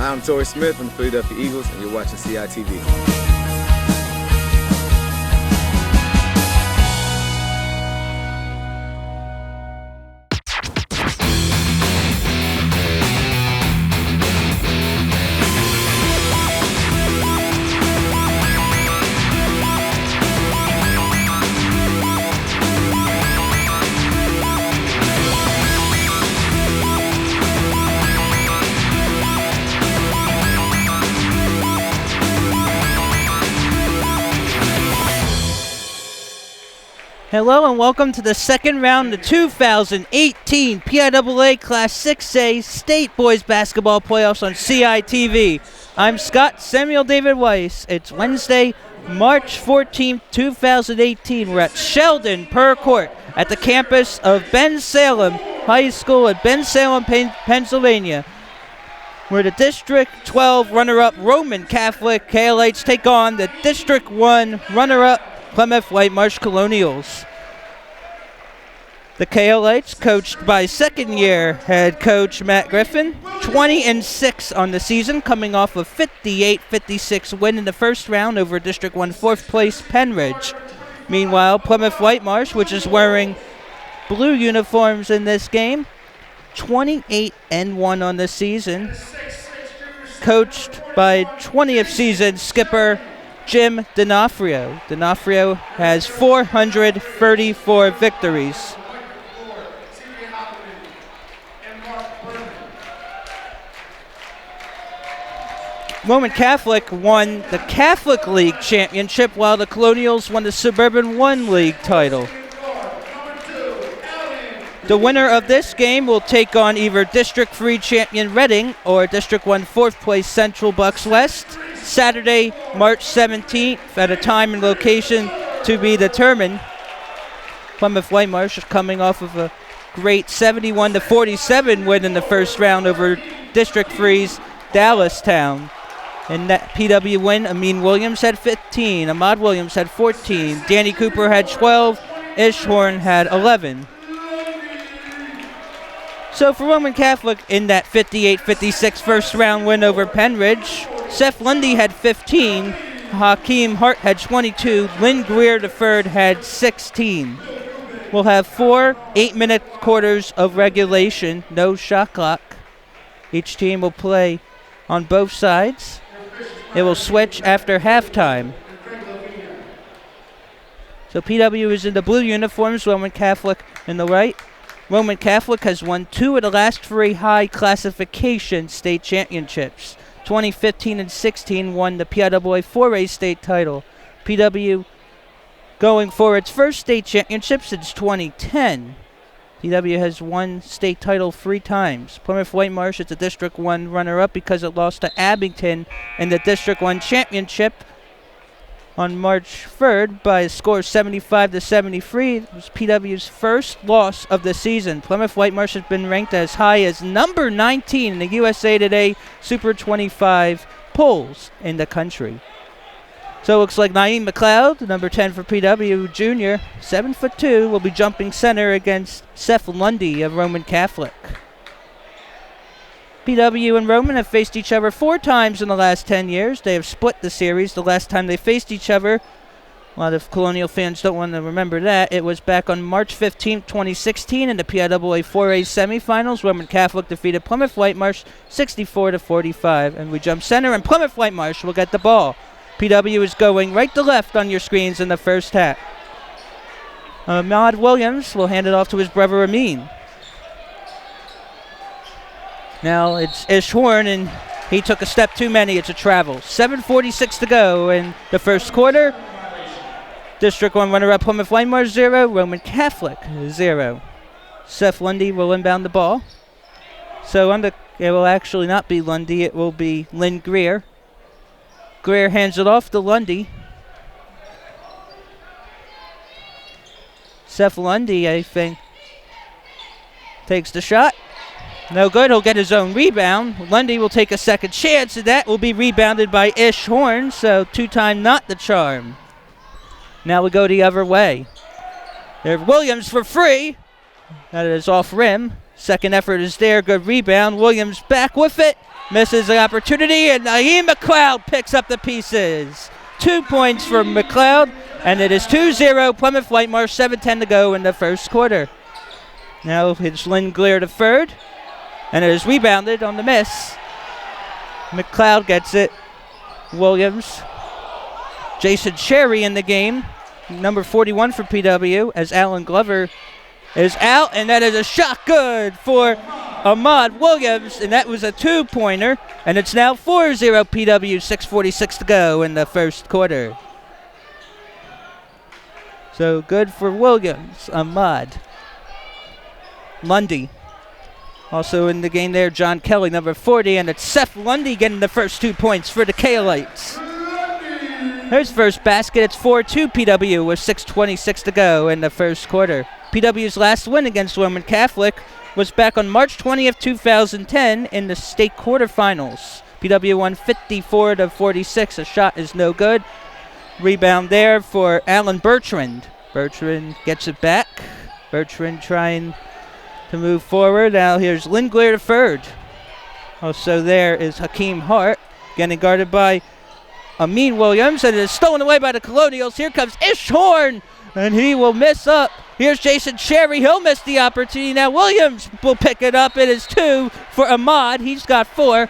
I'm Torrey Smith from the Philadelphia Eagles, and you're watching CITV. Hello and welcome to the second round of the 2018 PIAA Class 6A State Boys Basketball Playoffs on CITV. I'm Scott Samuel David Weiss. It's Wednesday, March 14th, 2018. We're at Sheldon Per Court at the campus of Bensalem High School in Bensalem, Pennsylvania, where the District 12 runner-up Roman Catholic Cahillites take on the District 1 runner-up Plymouth Whitemarsh Colonials. The Cahillites, coached by second-year head coach Matt Griffin, 20-6 on the season, coming off a 58-56 win in the first round over District 1 fourth-place Penridge. Meanwhile, Plymouth Whitemarsh, which is wearing blue uniforms in this game, 28-1 on the season, coached by 20th season skipper Jim D'Onofrio. D'Onofrio has 434 victories. Roman Catholic won the Catholic League Championship, while the Colonials won the Suburban 1 League title. The winner of this game will take on either District 3 champion Reading or District 1 fourth place Central Bucks West, Saturday, March 17th, at a time and location to be determined. Plymouth Whitemarsh is coming off of a great 71-47 win in the first round over District 3's Dallastown. In that PW win, Amin Williams had 15, Ahmad Williams had 14, Danny Cooper had 12, Ishhorn had 11. So for Roman Catholic, in that 58-56 first round win over Penridge, Seth Lundy had 15, Hakeem Hart had 22, Lynn Greer III had 16. We'll have 4 8-minute quarters of regulation, no shot clock. Each team will play on both sides. It will switch after halftime. So PW is in the blue uniforms, Roman Catholic in the white. Roman Catholic has won 2 of the last 3 high classification state championships. 2015 and 16 won the PIAA 4A state title. PW going for its first state championship since 2010. PW has won state title 3 times. Plymouth Whitemarsh is the District 1 runner-up because it lost to Abington in the District 1 championship on March 3rd by a score of 75-73. It was PW's first loss of the season. Plymouth Whitemarsh has been ranked as high as number 19 in the USA Today Super 25 polls in the country. So it looks like Naeem McLeod, number 10 for PW, junior, 7'2", will be jumping center against Seth Lundy of Roman Catholic. PW and Roman have faced each other 4 times in the last 10 years. They have split the series. The last time they faced each other, a lot of Colonial fans don't want to remember that, it was back on March 15, 2016 in the PIAA 4A semifinals. Roman Catholic defeated Plymouth Whitemarsh 64-45. And we jump center, and Plymouth Whitemarsh will get the ball. PW is going right to left on your screens in the first half. Ahmad Williams will hand it off to his brother Amin. Now it's Ishhorn, and he took a step too many. It's a travel. 7:46 to go in the first quarter. District 1 runner-up Plymouth Whitemarsh 0, Roman Catholic 0. Seth Lundy will inbound the ball. So it will actually not be Lundy. It will be Lynn Greer. Greer hands it off to Lundy. Seth Lundy, I think, takes the shot. No good. He'll get his own rebound. Lundy will take a second chance, and that will be rebounded by Ishhorn, so 2-time not the charm. Now we go the other way. There's Williams for free. That is off rim. Second effort is there. Good rebound. Williams back with it. Misses the opportunity, and Naeem McLeod picks up the pieces. 2 points for McLeod, and it is 2-0 Plymouth Whitemarsh, 7:10 to go in the first quarter. Now it's Lynn Glear to third, and it is rebounded on the miss. McLeod gets it. Williams. Jason Cherry in the game, number 41 for PW, as Alan Glover is out, and that is a shot good for Ahmad Williams, and that was a 2-pointer, and it's now 4-0 PW, 6:46 to go in the first quarter. So good for Williams. Ahmad. Lundy also in the game there, John Kelly, number 40, and it's Seth Lundy getting the first 2 points for the Cahillites. There's first basket. It's 4-2 PW with 6:26 to go in the first quarter. PW's last win against Roman Catholic was back on March 20th, 2010 in the state quarterfinals. PW won 54-46. A shot is no good. Rebound there for Alan Bertrand. Bertrand gets it back. Bertrand trying to move forward. Now here's Lynn Glear to third. Also there is Hakeem Hart getting guarded by Amin Williams, and it is stolen away by the Colonials. Here comes Ish Horn, and he will miss up. Here's Jason Cherry. He'll miss the opportunity. Now Williams will pick it up. It is 2 for Ahmad. He's got 4.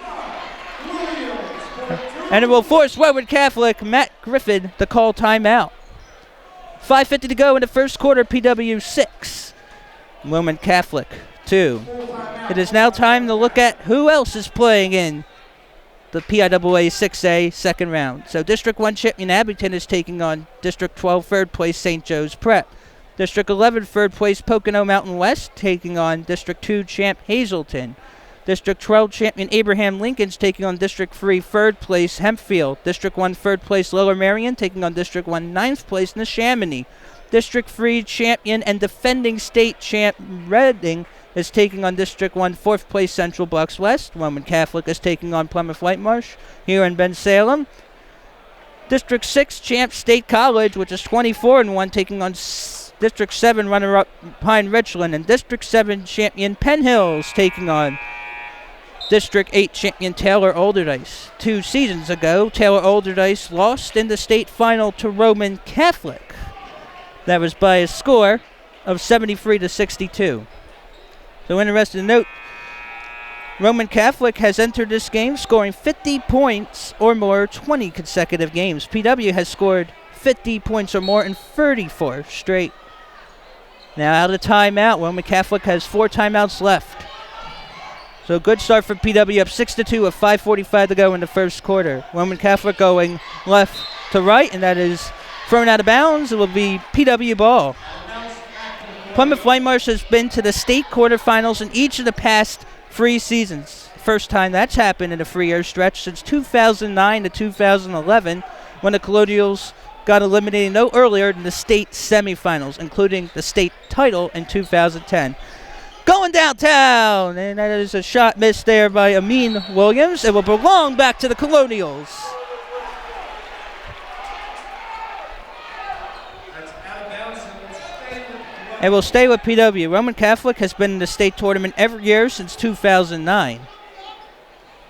And it will force Roman Catholic Matt Griffin to call timeout. 5:50 to go in the first quarter. PW 6. Roman Catholic 2. It is now time to look at who else is playing in the PIAA 6A second round. So District 1 champion Abington is taking on District 12 third place St. Joe's Prep. District 11 third place Pocono Mountain West taking on District 2 champ Hazleton. District 12 champion Abraham Lincoln's taking on District 3 third place Hempfield. District 1 third place Lower Marion taking on District 1 ninth place Neshaminy. District 3 champion and defending state champ Reading is taking on District 1 fourth place Central Bucks West. Roman Catholic is taking on Plymouth Whitemarsh here in Bensalem. District 6 champ State College, which is 24-1, taking on District 7 runner-up Pine Richland. And District 7 champion Penn Hills taking on District 8 champion Taylor Alderdice. 2 seasons ago, Taylor Alderdice lost in the state final to Roman Catholic. That was by a score of 73-62. So interesting to note, Roman Catholic has entered this game scoring 50 points or more 20 consecutive games. PW has scored 50 points or more in 34 straight. Now out of timeout, Roman Catholic has 4 timeouts left. So good start for PW, up 6-2 with 5:45 to go in the first quarter. Roman Catholic going left to right, and that is thrown out of bounds. It will be PW ball. Plymouth Whitemarsh has been to the state quarterfinals in each of the past 3 seasons. First time that's happened in a 3-year stretch since 2009 to 2011, when the Colonials got eliminated no earlier than the state semifinals, including the state title in 2010. Going downtown, and that is a shot missed there by Amin Williams. It will belong back to the Colonials. It will stay with PW. Roman Catholic has been in the state tournament every year since 2009.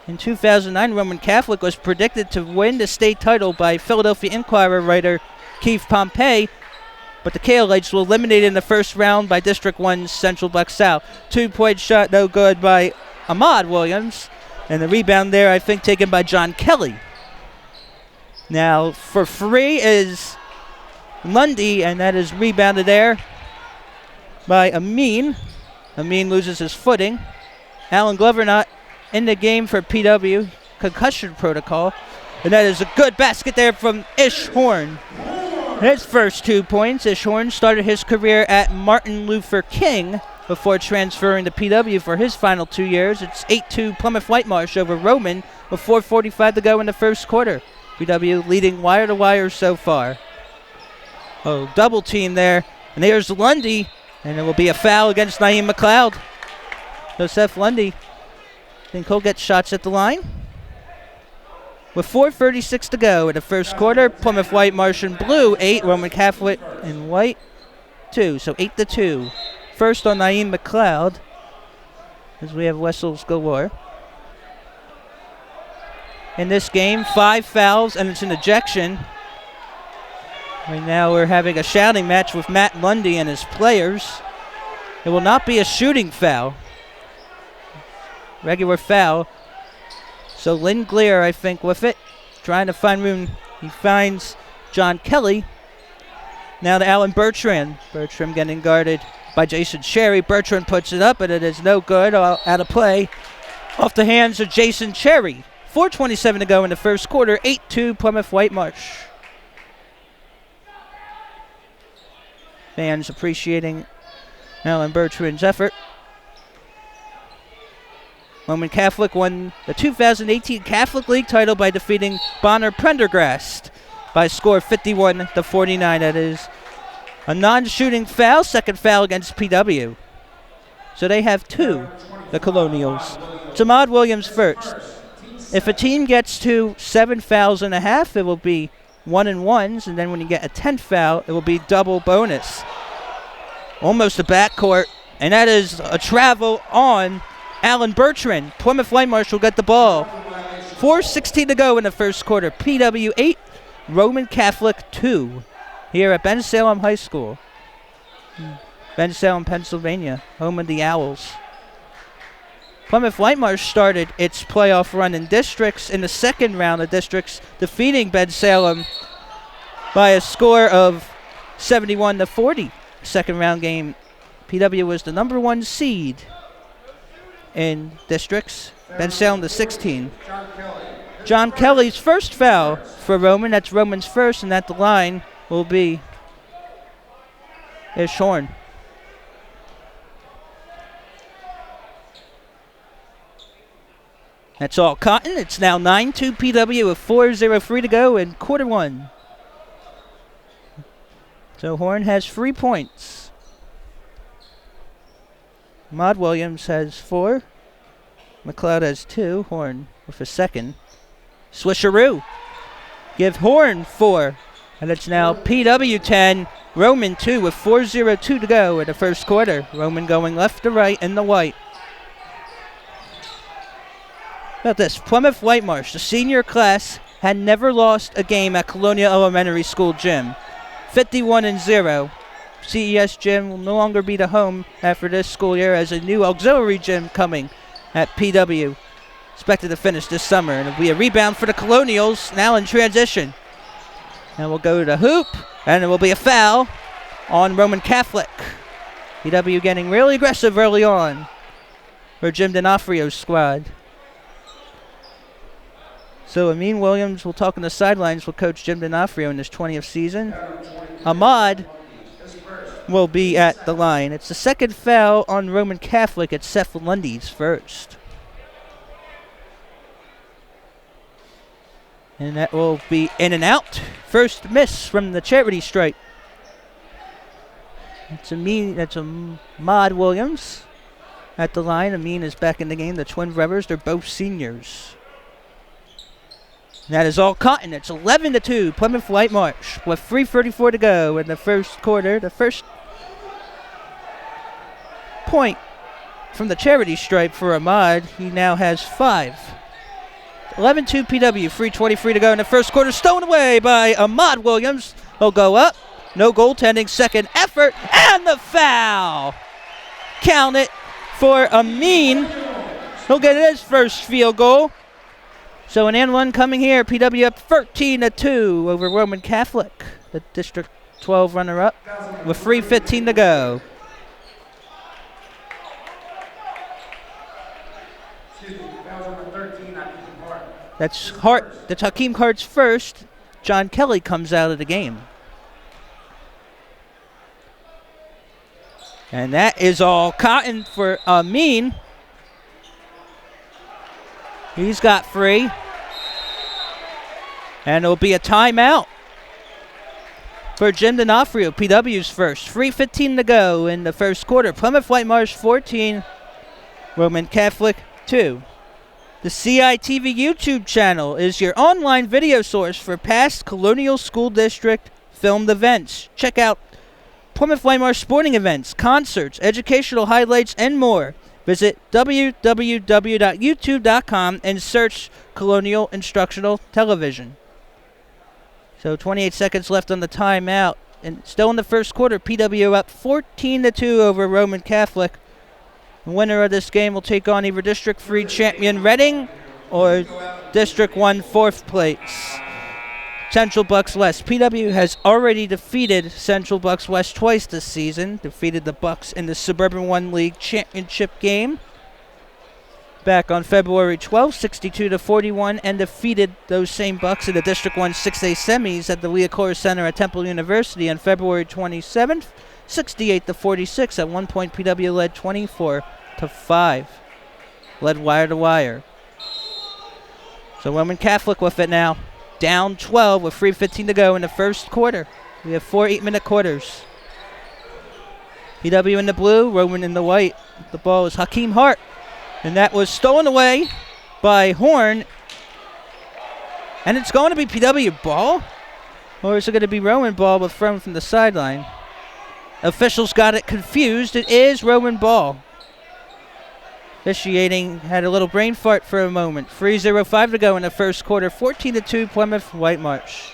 In 2009, Roman Catholic was predicted to win the state title by Philadelphia Inquirer writer Keith Pompey, but the Cahillites were eliminated in the first round by District 1's Central Bucks South. 2-point shot, no good by Ahmad Williams, and the rebound there, I think, taken by John Kelly. Now, for 3 is Lundy, and that is rebounded there by Amin. Amin loses his footing. Alan Glover not in the game for PW, concussion protocol. And that is a good basket there from Ish Horn. His first 2 points. Ish Horn started his career at Martin Luther King before transferring to PW for his final 2 years. It's 8-2 Plymouth Whitemarsh over Roman with 4:45 to go in the first quarter. PW leading wire to wire so far. Oh, double team there. And there's Lundy. And it will be a foul against Naeem McLeod. So Seth Lundy, I think he'll get shots at the line. With 4:36 to go in the first quarter, Plymouth Whitemarsh in blue 8, Roman Catholic in white 2. So 8-2. First on Naeem McLeod. as we have whistles galore. In this game, 5 fouls, and it's an ejection. Right now we're having a shouting match with Matt Lundy and his players. It will not be a shooting foul. Regular foul. So Lynn Glear, I think, with it, trying to find room. He finds John Kelly. Now to Alan Bertrand. Bertrand getting guarded by Jason Cherry. Bertrand puts it up, but it is no good. Out of play. Off the hands of Jason Cherry. 4:27 to go in the first quarter. 8-2 Plymouth Whitemarsh. Fans appreciating Alan Bertrand's effort. Roman Catholic won the 2018 Catholic League title by defeating Bonner Prendergast by a score of 51-49. That is a non-shooting foul, second foul against PW. So they have 2, the Colonials. It's Ahmad Williams first. If a team gets to 7 fouls and a half, it will be 1 and 1s, and then when you get a 10th foul, it will be double bonus. Almost a backcourt, and that is a travel on Alan Bertrand. Plymouth Whitemarsh will get the ball. 4:16 to go in the first quarter. PW 8, Roman Catholic 2 here at Bensalem High School. Bensalem, Pennsylvania, home of the Owls. Plymouth Whitemarsh started its playoff run in districts in the second round of districts, defeating Bensalem by a score of 71-40. Second round game, PW was the number 1 seed in districts. Bensalem the 16. John Kelly's first foul for Roman. That's Roman's first, and at the line will be Ish Horn. That's all Cotton. It's now 9-2 PW with 4:03 to go in quarter 1. So Horn has 3 points. Ahmad Williams has 4. McLeod has 2. Horn with a second. Swisheroo. Give Horn 4. And it's now PW 10, Roman 2 with 4:02 to go in the first quarter. Roman going left to right in the white. About this, Plymouth Whitemarsh, the senior class, had never lost a game at Colonial Elementary School gym. 51-0. CES gym will no longer be the home after this school year as a new auxiliary gym coming at PW. Expected to finish this summer, and it'll be a rebound for the Colonials, now in transition. And we'll go to the hoop, and it will be a foul on Roman Catholic. PW getting really aggressive early on for Jim D'Onofrio's squad. So Amin Williams will talk on the sidelines with Coach Jim D'Onofrio in his 20th season. Ahmad will be at the line. It's the second foul on Roman Catholic. It's Seth Lundy's first. And that will be in and out. First miss from the charity stripe. That's Ahmad Williams at the line. Amin is back in the game. The twin brothers, they're both seniors. And that is all Cotton. It's 11-2, Plymouth Whitemarsh with 3:34 to go in the first quarter. The first point from the charity stripe for Ahmad. He now has 5. 11-2 PW, 3:23 to go in the first quarter. Stolen away by Ahmad Williams. He'll go up. No goaltending. Second effort. And the foul. Count it for Amin. He'll get his first field goal. So an and one coming here. PW up 13-2 over Roman Catholic, the District 12 runner-up, with 3:15 to go. That's Hart. That's Hakeem Hart's first. John Kelly comes out of the game. And that is all Cotton for Amin. He's got 3. And it'll be a timeout for Jim D'Onofrio, PW's first. 3:15 to go in the first quarter. Plymouth Whitemarsh 14, Roman Catholic 2. The CITV YouTube channel is your online video source for past Colonial School District filmed events. Check out Plymouth Whitemarsh sporting events, concerts, educational highlights, and more Visit www.youtube.com and search Colonial Instructional Television. So 28 seconds left on the timeout. And still in the first quarter, PW up 14-2 over Roman Catholic. The winner of this game will take on either District 3 champion Reading or District 1 fourth place Central Bucks West. PW has already defeated Central Bucks West twice this season. Defeated the Bucks in the Suburban 1 League Championship game back on February 12th, 62-41, and defeated those same Bucks in the District 1 6A semis at the Leocora Center at Temple University on February 27th, 68-46. At one point, PW led 24-5. Led wire to wire. So Roman Catholic with it now. Down 12 with 3:15 to go in the first quarter. We have 4 8-minute quarters. PW in the blue, Roman in the white. The ball is Hakeem Hart. And that was stolen away by Horn. And it's going to be PW ball? Or is it going to be Roman ball but thrown from the sideline? Officials got it confused. It is Roman ball. Officiating had a little brain fart for a moment. 3:05 to go in the first quarter. 14-2 Plymouth Whitemarsh.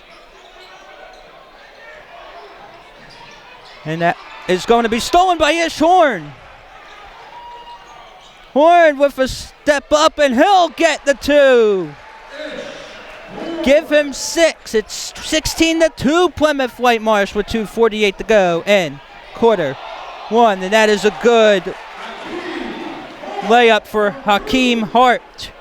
And that is going to be stolen by Ish Horn. Horn with a step up, and he'll get the 2. Give him 6. It's 16-2 Plymouth Whitemarsh with 2:48 to go in quarter 1. And that is a good layup for Hakeem Hart.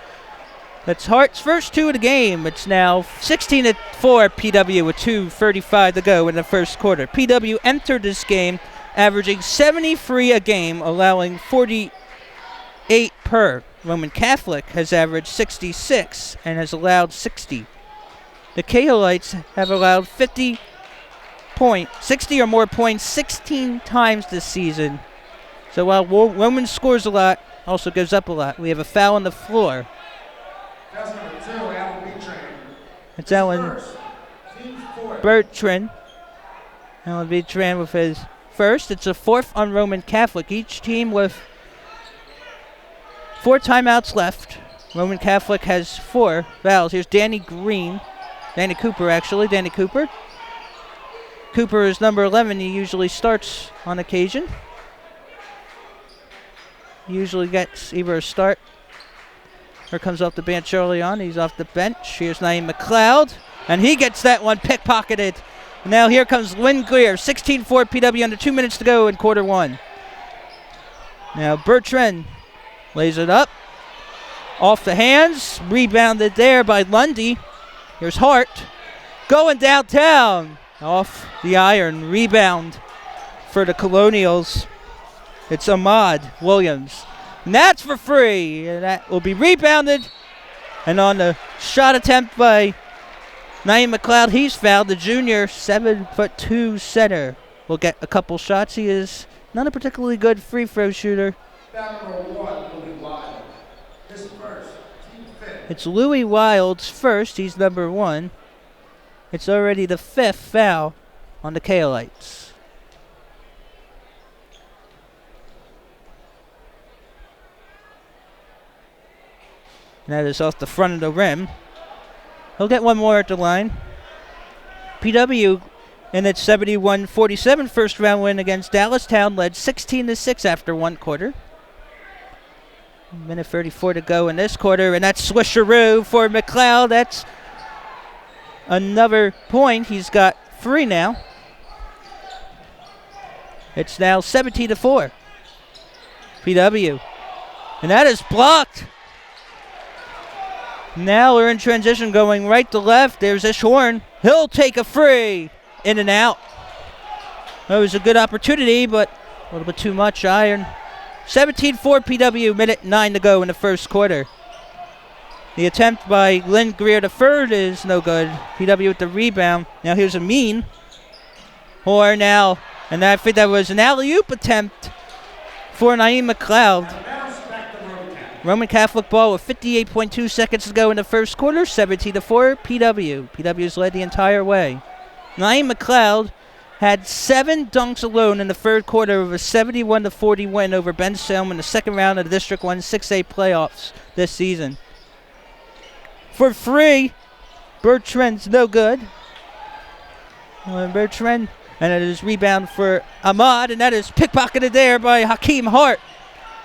That's Hart's first 2 of the game. It's now 16-4 PW with 2:35 to go in the first quarter. PW entered this game averaging 73 a game, allowing 48 per. Roman Catholic has averaged 66 and has allowed 60. The Cahillites have allowed 60 or more points 16 times this season. So while Roman scores a lot, also gives up a lot. We have a foul on the floor. That's number 2, Alan Bertrand. It's Alan Bertrand. Alan Bertrand with his first. It's a 4th on Roman Catholic. Each team with 4 timeouts left. Roman Catholic has 4 fouls. Here's Danny Cooper. Cooper is number 11. He usually starts on occasion. Usually gets either a start or comes off the bench early on. He's off the bench. Here's Naeem McLeod, and he gets that one pickpocketed. Now here comes Lynn Greer. 16-4 PW, under 2 minutes to go in quarter 1. Now Bertrand lays it up. Off the hands. Rebounded there by Lundy. Here's Hart. Going downtown. Off the iron. Rebound for the Colonials. It's Ahmad Williams. And that's for free. And that will be rebounded. And on the shot attempt by Naeem McLeod, he's fouled. The junior 7'2" center will get a couple shots. He is not a particularly good free throw shooter. Foul number 1, Louis Wild. His first. Team 5th. It's Louis Wild's first. He's number 1. It's already the 5th foul on the Cahillites. And that is off the front of the rim. He'll get one more at the line. PW in its 71-47 first round win against Dallastown led 16-6 after 1 quarter. Minute 34 to go in this quarter, and that's swisheroo for McLeod. That's another point. He's got 3 now. It's now 17-4. PW. And that is blocked. Now we're in transition going right to left. There's Ish Horn. He'll take a free. In and out. That was a good opportunity, but a little bit too much iron. 17-4 PW, minute 9 to go in the first quarter. The attempt by Lynn Greer the third is no good. PW with the rebound. Now here's a mean. Horn now. And I think that was an alley-oop attempt for Naeem McLeod. Roman Catholic ball with 58.2 seconds to go in the first quarter. 17-4 PW. PW's led the entire way. Naeem McLeod had 7 dunks alone in the third quarter of a 71-40 win over Bensalem in the second round of the District 1 6A playoffs this season. For 3, Bertrand's no good. Bertrand, and it is rebound for Ahmad, and that is pickpocketed there by Hakeem Hart.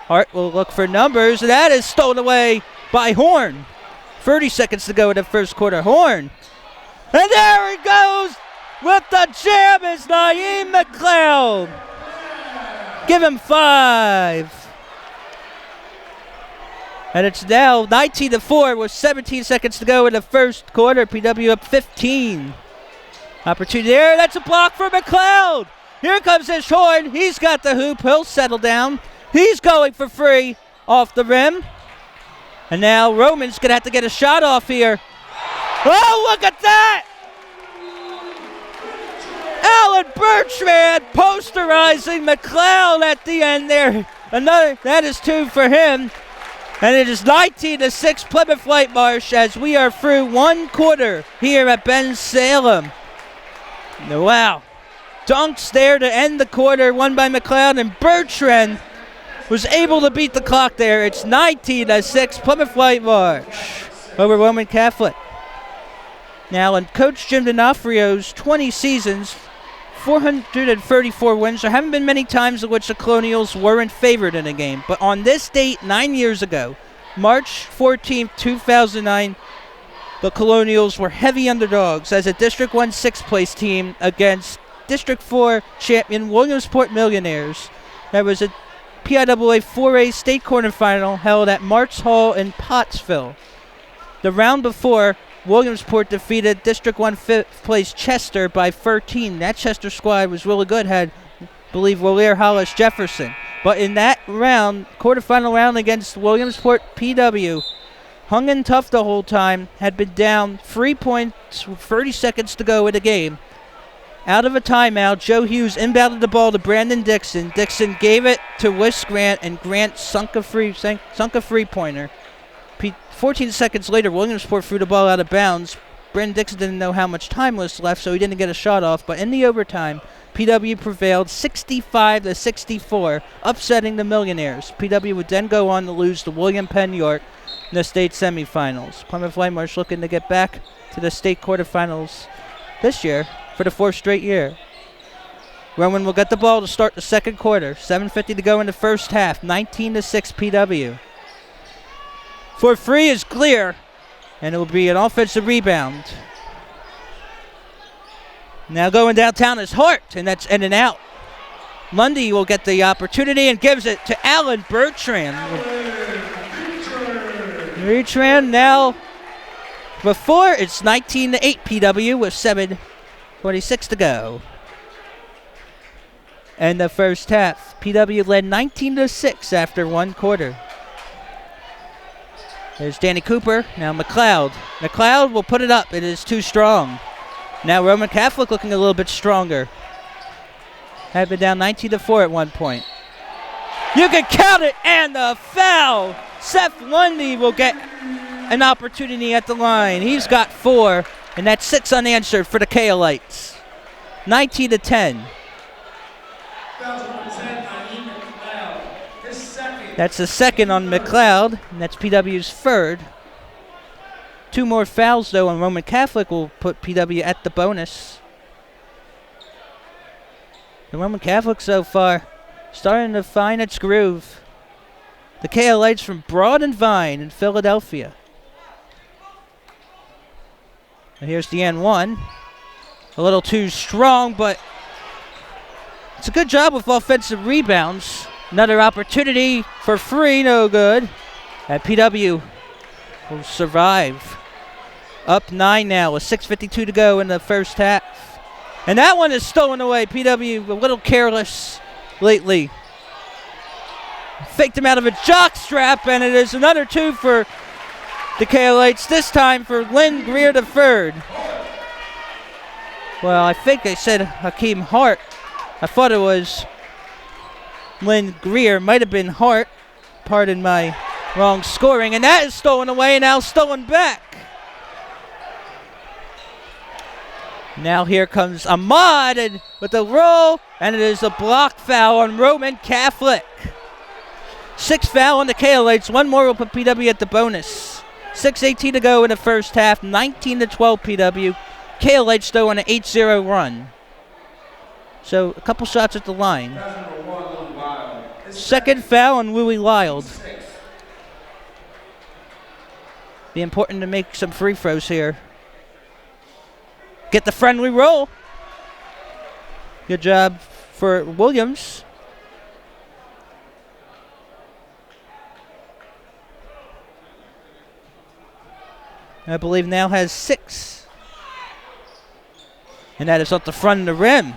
Hart will look for numbers, and that is stolen away by Horn. 30 seconds to go in the first quarter. Horn. And there he goes with the jam is Naeem McLeod. Give him 5. And it's now 19-4 with 17 seconds to go in the first quarter. PW up 15. Opportunity there. That's a block for McLeod. Here comes his Horn. He's got the hoop. He'll settle down. He's going for 3 off the rim. And now Roman's going to have to get a shot off here. Oh, look at that! Alan Bertrand posterizing McLeod at the end there. That is 2 for him. And it is 19-6 Plymouth Whitemarsh as we are through 1 quarter here at Bensalem. Wow. Dunks there to end the quarter, won by McLeod, and Bertrand was able to beat the clock there. It's 19-6 Plymouth Whitemarsh over Roman Catholic. Now in Coach Jim D'Onofrio's 20 seasons, 434 wins. There haven't been many times in which the Colonials weren't favored in a game. But on this date, 9 years ago, March 14th, 2009, the Colonials were heavy underdogs as a District 1 6th place team against District 4 champion Williamsport Millionaires. That was a PIAA 4A state quarterfinal held at Marts Hall in Pottsville. The round before, Williamsport defeated District 1 5th place Chester by 13. That Chester squad was really good, had, I believe, Waleer Hollis Jefferson. But in that round, quarterfinal round against Williamsport, PW hung in tough the whole time, had been down 3 points with 30 seconds to go in the game. Out of a timeout, Joe Hughes inbounded the ball to Brandon Dixon. Dixon gave it to Wes Grant, and Grant sunk a three-pointer. 14 seconds later, Williamsport threw the ball out of bounds. Brandon Dixon didn't know how much time was left, so he didn't get a shot off. But in the overtime, PW prevailed 65-64, upsetting the Millionaires. PW would then go on to lose to William Penn York in the state semifinals. Plymouth Whitemarsh looking to get back to the state quarterfinals this year for the 4th straight year. Rowan will get the ball to start the second quarter. 7:50 to go in the first half. 19-6 PW. For 3 is clear, and it will be an offensive rebound. Now going downtown is Hart, and that's in and out. Lundy will get the opportunity and gives it to Alan Bertrand. Bertrand now, before it's 19-8 PW with 7:26 to go. And the first half, PW led 19-6 after 1 quarter. There's Danny Cooper. Now McLeod. McLeod will put it up. It is too strong. Now Roman Catholic looking a little bit stronger. Had been down 19-4 at one point. You can count it, and the foul. Seth Lundy will get an opportunity at the line. He's got 4, and that's 6 unanswered for the Cahillites. 19-10. That's the second on McLeod, and that's PW's 3rd. 2 more fouls, though, on Roman Catholic will put PW at the bonus. The Roman Catholic so far starting to find its groove. The Cahillites from Broad and Vine in Philadelphia. And here's the N1. A little too strong, but it's a good job with offensive rebounds. Another opportunity for 3, no good. And PW will survive. Up 9 now with 6:52 to go in the first half. And that one is stolen away. PW a little careless lately. Faked him out of a jock strap, and it is another 2 for the Cahillites, this time for Lynn Greer III. Well, I think they said Hakeem Hart. I thought it was Lynn Greer. Might have been Hart. Pardon my wrong scoring. And that is stolen away and now stolen back. Now here comes Ahmad and with the roll, and it is a block foul on Roman Catholic. 6 foul on the Cahillites. 1 more will put PW at the bonus. 6:18 to go in the first half. 19-12 PW. Cahillites though on an 8-0 run. So a couple shots at the line. Second foul on Louis Wild. Be important to make some free throws here. Get the friendly roll. Good job for Williams. I believe now has 6. And that is off the front of the rim.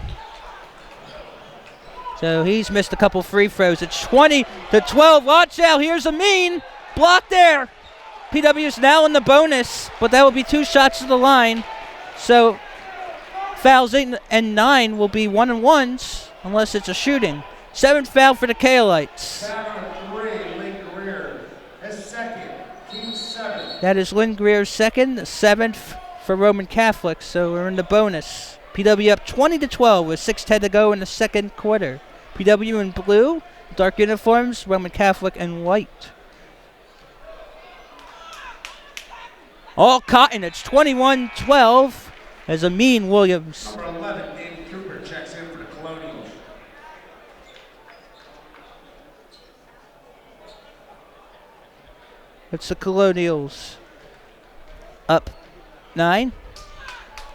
So he's missed a couple free throws. It's 20-12. Watch out. Here's a mean block there. PW is now in the bonus, but that will be 2 shots to the line. So fouls 8 and 9 will be 1-and-1s unless it's a shooting. 7th foul for the Cahillites. That is Lynn Greer's second, 7th for Roman Catholic, so we're in the bonus. PW up 20-12 with 6:10 to go in the second quarter. PW in blue, dark uniforms, Roman Catholic in white. All cotton, it's 21-12 as Amin Williams. Number 11, David Cooper checks in for the Colonials. It's the Colonials. Up 9.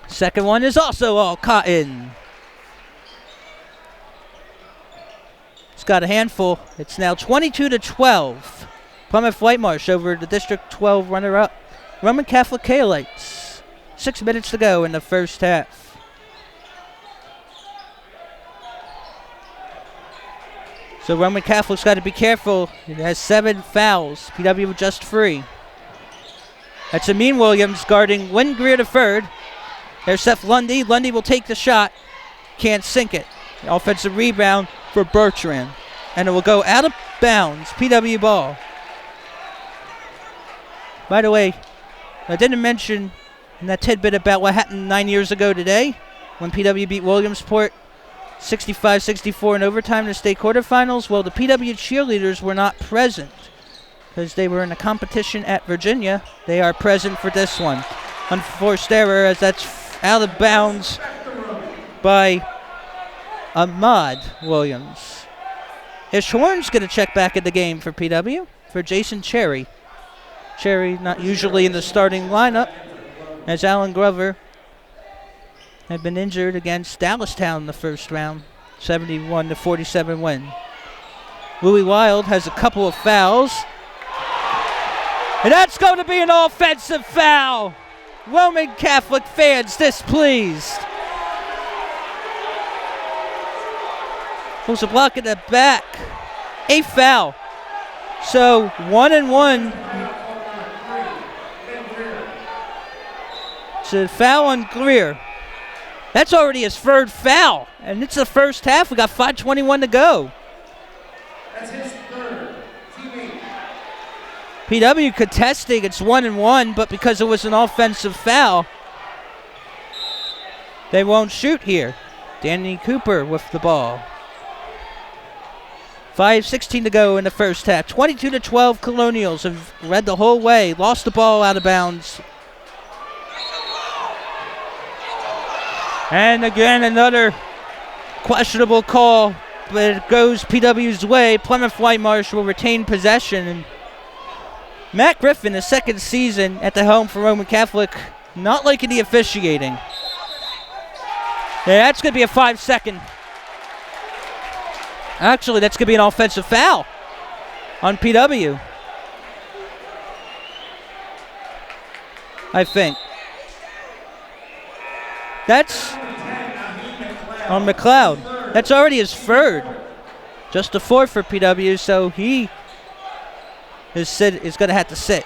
Second one is also all cotton. It's got a handful. It's now 22-12. Plymouth Whitemarsh over the District 12 runner-up. Roman Catholic Cahillites. 6 minutes to go in the first half. So Roman Catholic's got to be careful. It has 7 fouls. PW with just 3. That's Amin Williams guarding Lynn Greer the third. There's Seth Lundy. Lundy will take the shot. Can't sink it. The offensive rebound for Bertrand. And it will go out of bounds. PW ball. By the way, I didn't mention in that tidbit about what happened 9 years ago today when PW beat Williamsport 65-64 in overtime in the state quarterfinals. Well, the PW cheerleaders were not present because they were in a competition at Virginia. They are present for this one. Unforced error as that's out of bounds by Ahmad Williams. Ish Horn's going to check back at the game for PW for Jason Cherry. Cherry not usually in the starting lineup as Alan Glover had been injured against Dallastown in the first round. 71-47 win. Louis Wild has a couple of fouls. And that's going to be an offensive foul. Roman Catholic fans displeased. Pulls a block in the back. A foul. So 1-and-1. It's a foul on Greer. That's already his third foul. And it's the first half. We got 5:21 to go. That's his third. Teammate. PW contesting. It's 1-and-1, but because it was an offensive foul, they won't shoot here. Danny Cooper with the ball. 5:16 to go in the first half. 22-12 Colonials have led the whole way. Lost the ball out of bounds. And again, another questionable call, but it goes PW's way. Plymouth Whitemarsh will retain possession. And Matt Griffin, his second season at the helm for Roman Catholic, not liking the officiating. Yeah, that's going to be a 5-second. Actually, that's going to be an offensive foul on PW. I think. That's on McLeod. That's already his third. Just a 4 for PW, so he is going to have to sit.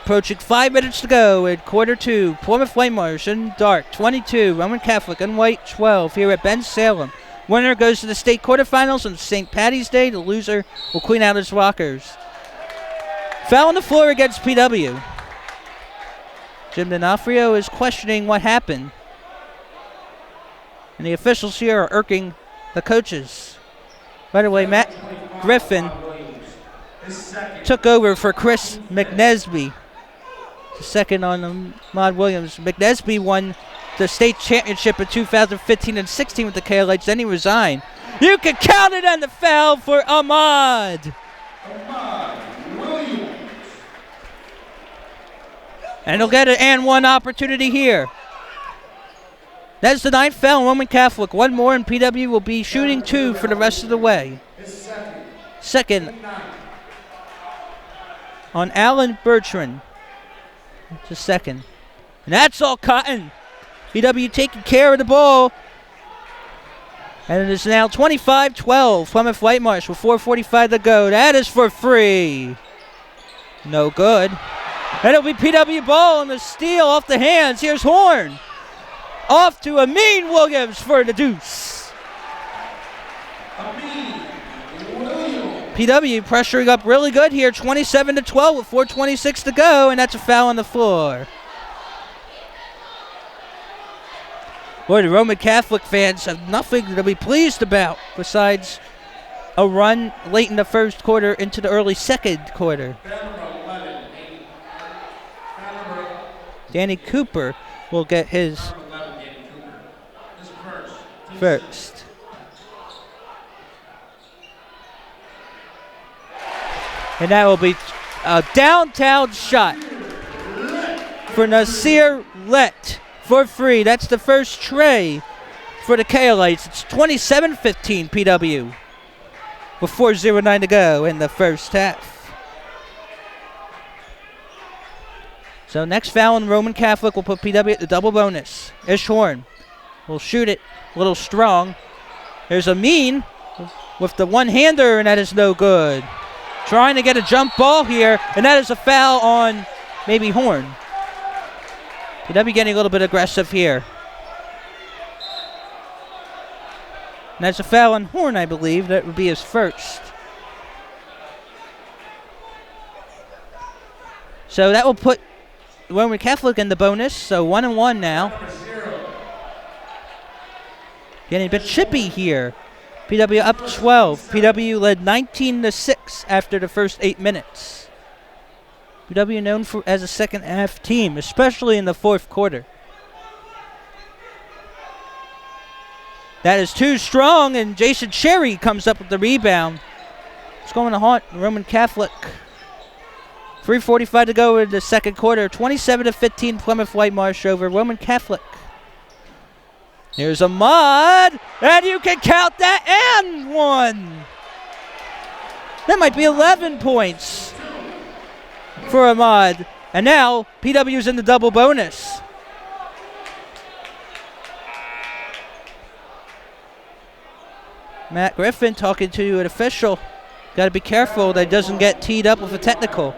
Approaching 5 minutes to go in quarter 2. Plymouth Whitemarsh in dark, 22. Roman Catholic in white, 12. Here at Bensalem. Winner goes to the state quarterfinals on St. Patty's Day. The loser will clean out his lockers. Foul on the floor against PW. Jim D'Onofrio is questioning what happened. And the officials here are irking the coaches. By the way, Matt Griffin took over for Chris McNesby. Second on Ahmad Williams. McNesby won the state championship in 2015 and 16 with the Cahillites. Then he resigned. You can count it on the foul for Ahmad. And he'll get an and one opportunity here. That's the 9th foul on Roman Catholic. One more and PW will be shooting 2 for the rest of the way. Second on Alan Bertrand. Just second. And that's all Cotton. PW taking care of the ball. And it is now 25-12. Plymouth Whitemarsh with 4:45 to go. That is for free. No good. And it'll be PW ball and the steal off the hands. Here's Horn. Off to Amin Williams for the deuce. PW pressuring up really good here. 27-12 with 4:26 to go. And that's a foul on the floor. Boy, the Roman Catholic fans have nothing to be pleased about besides a run late in the first quarter into the early second quarter. Danny Cooper will get his first. And that will be a downtown shot for Nasir Lett. For free. That's the first tray for the Cahillites. It's 27-15 PW with 4:09 to go in the first half. So next foul on Roman Catholic will put PW at the double bonus. Ish Horn will shoot it a little strong. There's Amin with the one-hander, and that is no good. Trying to get a jump ball here, and that is a foul on maybe Horn. PW getting a little bit aggressive here. And that's a foul on Horn, I believe. That would be his first. So that will put Roman Catholic in the bonus. So 1-1 now. Getting a bit chippy here. PW up 12. PW led 19-6 after the first 8 minutes. PW known as a second half team, especially in the fourth quarter. That is too strong, and Jason Cherry comes up with the rebound. It's going to haunt Roman Catholic. 3:45 to go in the second quarter. 27-15 Plymouth Whitemarsh over Roman Catholic. Here's Ahmad, and you can count that and one. That might be 11 points for Ahmad. And now PW's in the double bonus. Matt Griffin talking to an official. Got to be careful that he doesn't get teed up with a technical.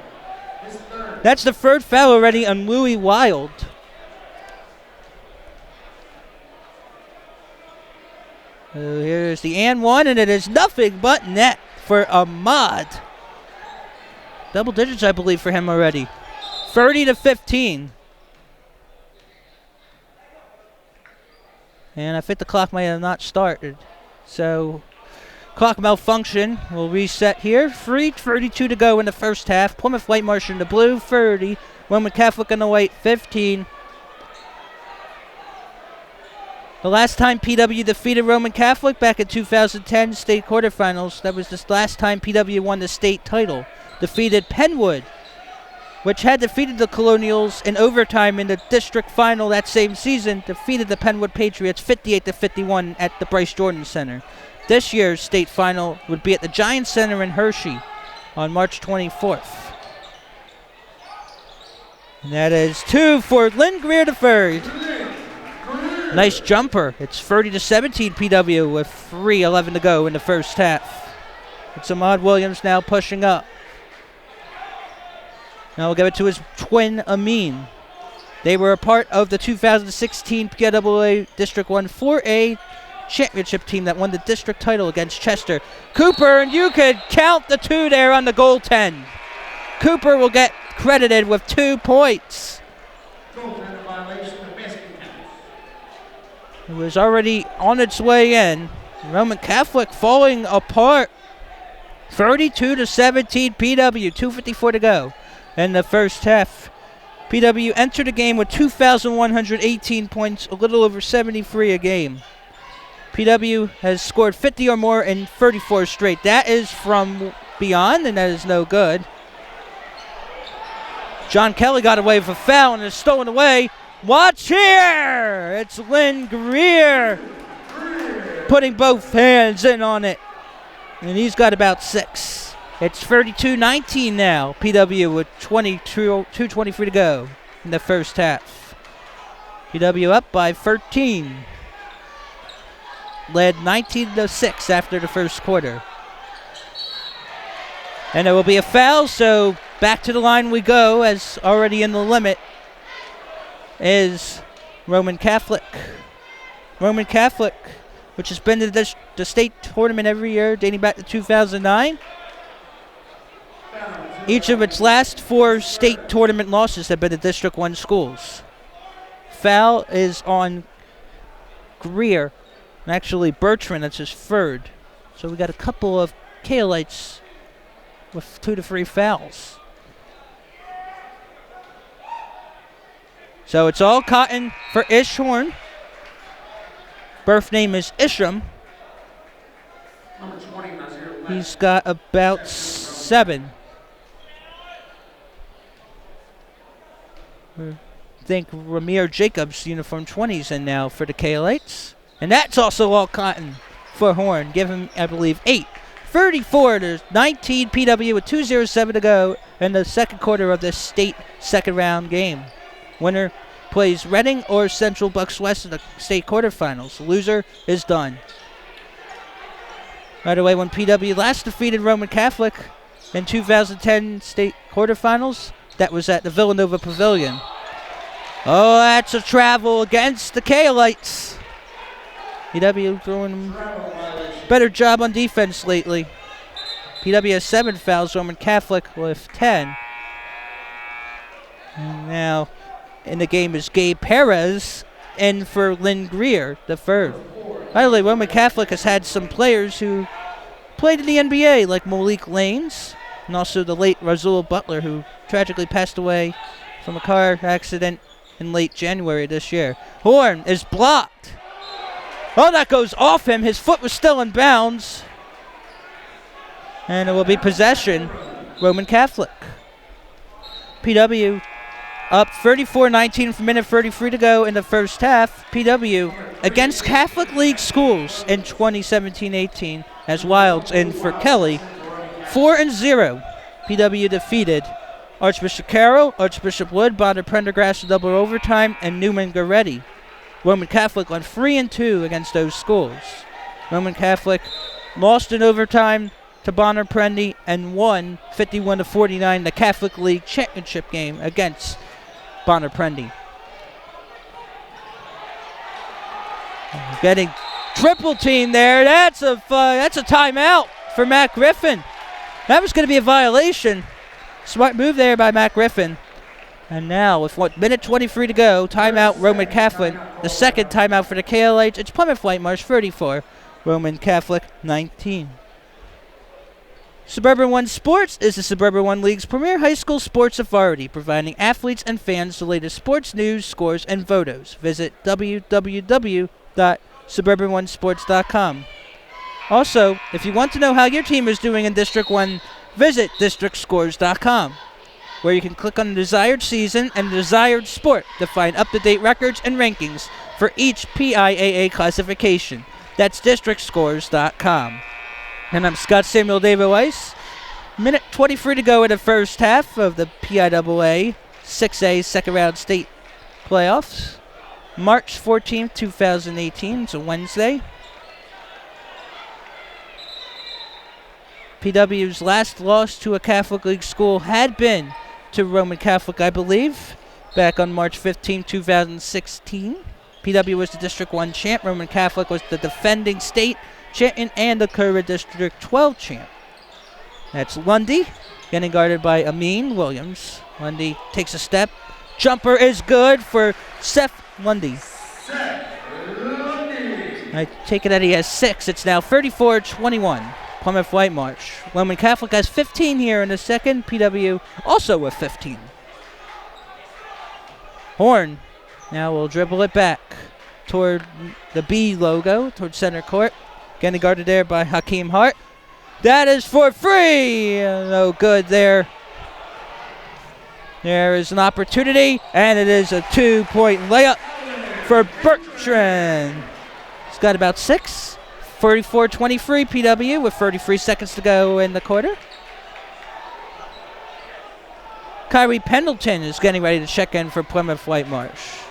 That's the third foul already on Louis Wild. Here's the and one, and it is nothing but net for Ahmad. Double digits, I believe, for him already. 30-15. And I think the clock might have not started. So, clock malfunction. We'll reset here. 3:32 to go in the first half. Plymouth Whitemarsh in the blue, 30. Roman Catholic in the white, 15. The last time PW defeated Roman Catholic back in 2010 state quarterfinals, that was the last time PW won the state title. Defeated Penwood, which had defeated the Colonials in overtime in the district final that same season, defeated the Penwood Patriots 58-51 at the Bryce Jordan Center. This year's state final would be at the Giants Center in Hershey on March 24th. And that is 2 for Lynn Greer III. Nice jumper. It's 30-17 PW with 3:11 to go in the first half. It's Ahmad Williams now pushing up. Now we'll give it to his twin, Amin. They were a part of the 2016 PIAA District 1 4A championship team that won the district title against Chester. Cooper, and you could count the 2 there on the goaltend. Cooper will get credited with 2 points. It was already on its way in. Roman Catholic falling apart. 32-17 PW, 2:54 to go in the first half. PW entered the game with 2,118 points, a little over 73 a game. PW has scored 50 or more in 34 straight. That is from beyond, and that is no good. John Kelly got away with a foul and is stolen away. Watch here! It's Lynn Greer putting both hands in on it. And he's got about 6. It's 32-19 now. PW with 2:23 to go in the first half. PW up by 13. Led 19-6 after the first quarter. And there will be a foul, so back to the line we go, as already in the limit is Roman Catholic. Roman Catholic, which has been to the state tournament every year dating back to 2009. Each of its last 4 state tournament losses have been to District 1 schools. Foul is on Greer. Actually, Bertrand, that's his third. So we got a couple of Cahillites with 2 to 3 fouls. So it's all cotton for Ishorn. Birth name is Isham. Number 20, Nazir Lynn. He's got about 7. I think Ramir Jacobs, uniform 20's in now for the Cahillites. And that's also all cotton for Horn. Give him, I believe, 8. 34-19 PW with 2:07 to go in the second quarter of this state second round game. Winner plays Reading or Central Bucks West in the state quarterfinals. Loser is done. By the way, when PW last defeated Roman Catholic in 2010 state quarterfinals, that was at the Villanova Pavilion. Oh, that's a travel against the Cahillites. PW doing a better job on defense lately. PW has 7 fouls, Roman Catholic with 10. And now in the game is Gabe Perez in for Lynn Greer, the third. By the way, Roman Catholic has had some players who played in the NBA, like Malik Lanes, and also the late Razul Butler, who tragically passed away from a car accident in late January this year. Horn is blocked. Oh, that goes off him. His foot was still in bounds. And it will be possession, Roman Catholic. PW up 34-19 with a minute 33 to go in the first half. PW against Catholic League schools in 2017-18 as Wilds in for Kelly. 4-0. PW defeated Archbishop Carroll, Archbishop Wood, Bonner Prendergrass in double overtime, and Newman Goretti. Roman Catholic won 3-2 against those schools. Roman Catholic lost in overtime to Bonner Prendy and won 51-49 the Catholic League championship game against Bonner Prendy. Getting triple team there. That's a timeout for Matt Griffin. That was going to be a violation. Smart move there by Matt Griffin. And now, with 1 minute 23 to go, timeout Roman Catholic. The second timeout for the Cahillites. It's Plymouth Whitemarsh 34, Roman Catholic 19. Suburban One Sports is the Suburban One League's premier high school sports authority, providing athletes and fans the latest sports news, scores, and photos. Visit www.suburban1sports.com. Also, if you want to know how your team is doing in District 1, visit districtscores.com, where you can click on the desired season and desired sport to find up-to-date records and rankings for each PIAA classification. That's districtscores.com. And I'm Scott Samuel David Weiss. Minute 23 to go in the first half of the PIAA 6A second round state playoffs. March 14th, 2018. It's a Wednesday. PW's last loss to a Catholic League school had been to Roman Catholic, I believe, back on March 15, 2016. PW was the District 1 champ. Roman Catholic was the defending state champion and the current District 12 champ. That's Lundy, getting guarded by Amin Williams. Lundy takes a step. Jumper is good for Seth Lundy. I take it that he has 6. It's now 34-21. Plymouth Whitemarsh. Roman Catholic has 15 here in the second. PW also with 15. Horn now will dribble it back toward the B logo, toward center court. Getting guarded there by Hakeem Hart. That is for free. No good there. There is an opportunity, and it is a 2-point layup for Bertrand. He's got about 6. 34-23 PW with 33 seconds to go in the quarter. Kyrie Pendleton is getting ready to check in for Plymouth Whitemarsh.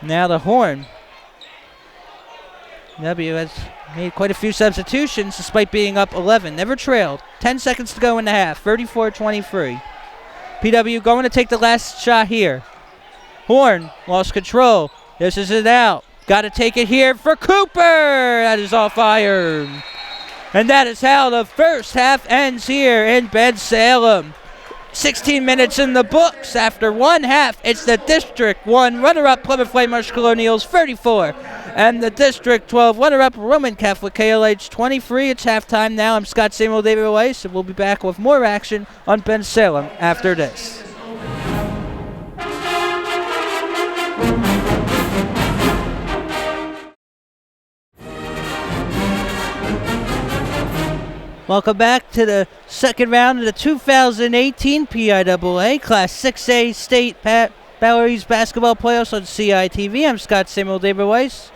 Now the Horn. W has made quite a few substitutions despite being up 11. Never trailed. 10 seconds to go in the half. 34-23. PW going to take the last shot here. Horn lost control. This is it out. Got to take it here for Cooper. That is off iron. And that is how the first half ends here in Bensalem. 16 minutes in the books. After one half, it's the District 1 runner-up Plymouth Whitemarsh Colonials 34. And the District 12 runner-up Roman Catholic Cahillites 23. It's halftime now. I'm Scott Samuel David Weiss, and we'll be back with more action on Bensalem after this. Welcome back to the second round of the 2018 PIAA Class 6A State Bowery's Basketball Playoffs on CITV. I'm Scott Samuel David Weiss.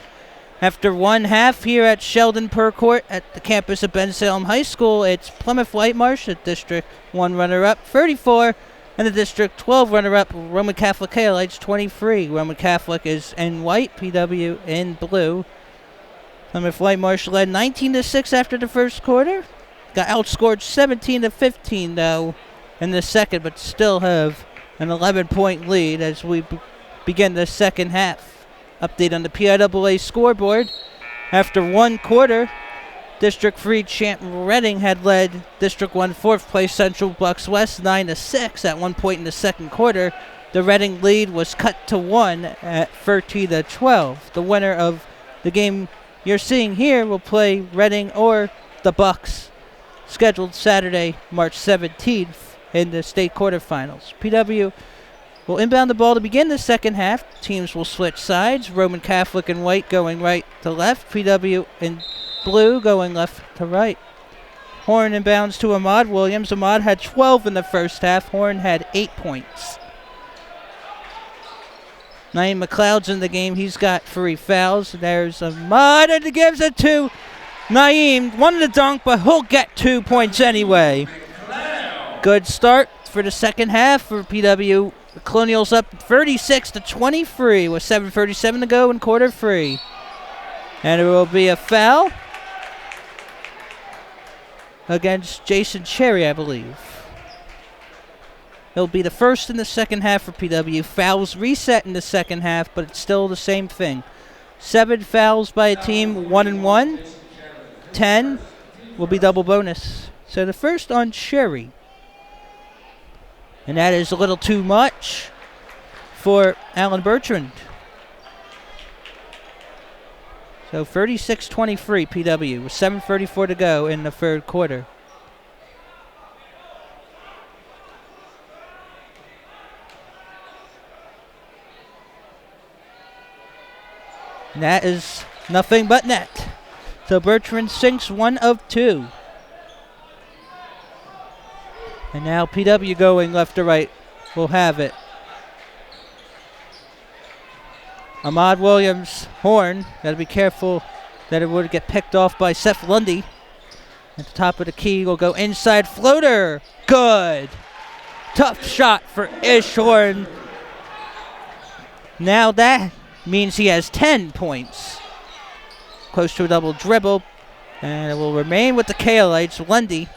After one half here at Sheldon Per Court at the campus of Bensalem High School, it's Plymouth Whitemarsh, the District 1 runner-up, 34, and the District 12 runner-up, Roman Catholic Cahillites, 23. Roman Catholic is in white, PW in blue. Plymouth Whitemarsh led 19-6 after the first quarter. Got outscored 17-15 though in the second, but still have an 11-point lead as we begin the second half. Update on the PIAA scoreboard. After one quarter, District 3 champ Reading had led District 1 fourth place Central Bucks West 9-6 at one point in the second quarter. The Reading lead was cut to 1 at 30-12. The winner of the game you're seeing here will play Reading or the Bucks, scheduled Saturday, March 17th in the state quarterfinals. PW will inbound the ball to begin the second half. Teams will switch sides. Roman Catholic in white going right to left. PW in blue going left to right. Horn inbounds to Ahmad Williams. Ahmad had 12 in the first half. Horn had 8 points. Naeem McLeod's in the game. He's got 3 fouls. There's Ahmad, and he gives it to Naeem. Wanted to dunk, but he'll get 2 points anyway. Good start for the second half for PW. The Colonials up 36-23 with 7:37 to go in quarter 3. And it will be a foul against Jason Cherry, I believe. It'll be the first in the second half for PW. Fouls reset in the second half, but it's still the same thing. 7 fouls by a team, 1-1. 10 will be double bonus. So the first on Cherry. And that is a little too much for Alan Bertrand. So 36-23 PW with 7:34 to go in the third quarter. And that is nothing but net. So Bertrand sinks 1 of 2. And now PW going left to right will have it. Ahmad Williams, Horn. Got to be careful that it would get picked off by Seth Lundy. At the top of the key will go inside floater. Good. Tough shot for Ish Horn. Now that means he has 10 points. Close to a double dribble. And it will remain with the Cahillites. Lundy.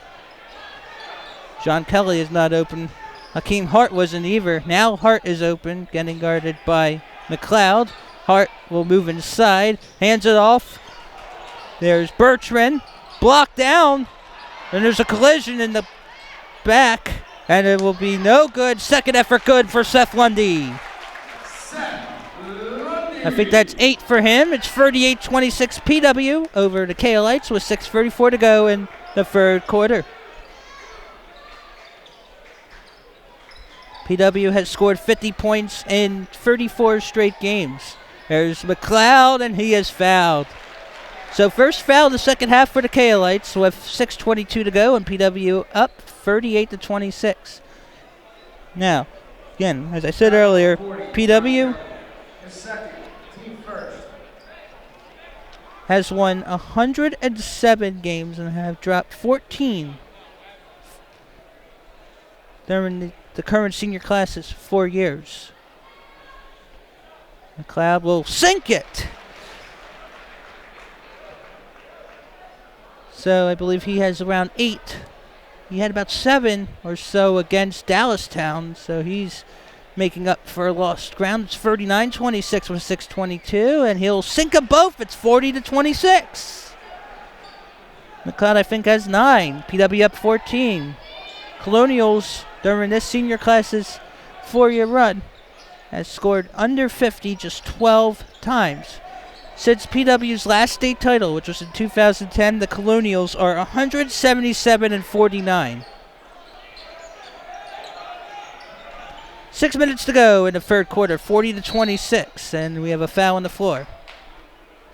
John Kelly is not open. Hakeem Hart wasn't either. Now Hart is open, getting guarded by McLeod. Hart will move inside, hands it off. There's Bertrand, blocked down, and there's a collision in the back. And it will be no good. Second effort good for Seth Lundy. I think that's 8 for him. It's 38-26 PW over the Cahillites with 6:34 to go in the third quarter. PW has scored 50 points in 34 straight games. There's McLeod, and he is fouled. So first foul of the second half for the Cahillites with 6:22 to go, and PW up 38-26. Now, again, as I said earlier, PW has won 107 games and have dropped 14 during the current senior classes 4 years. McLeod will sink it. So I believe he has around 8. He had about 7 or so against Dallastown, so he's making up for lost ground. It's 39-26 with 6:22, and he'll sink them both. It's 40-26. McLeod, I think, has 9. PW up 14. Colonials, during this senior class's 4-year run, has scored under 50 just 12 times. Since PW's last state title, which was in 2010, the Colonials are 177-49. 6 minutes to go in the third quarter, 40-26, and we have a foul on the floor.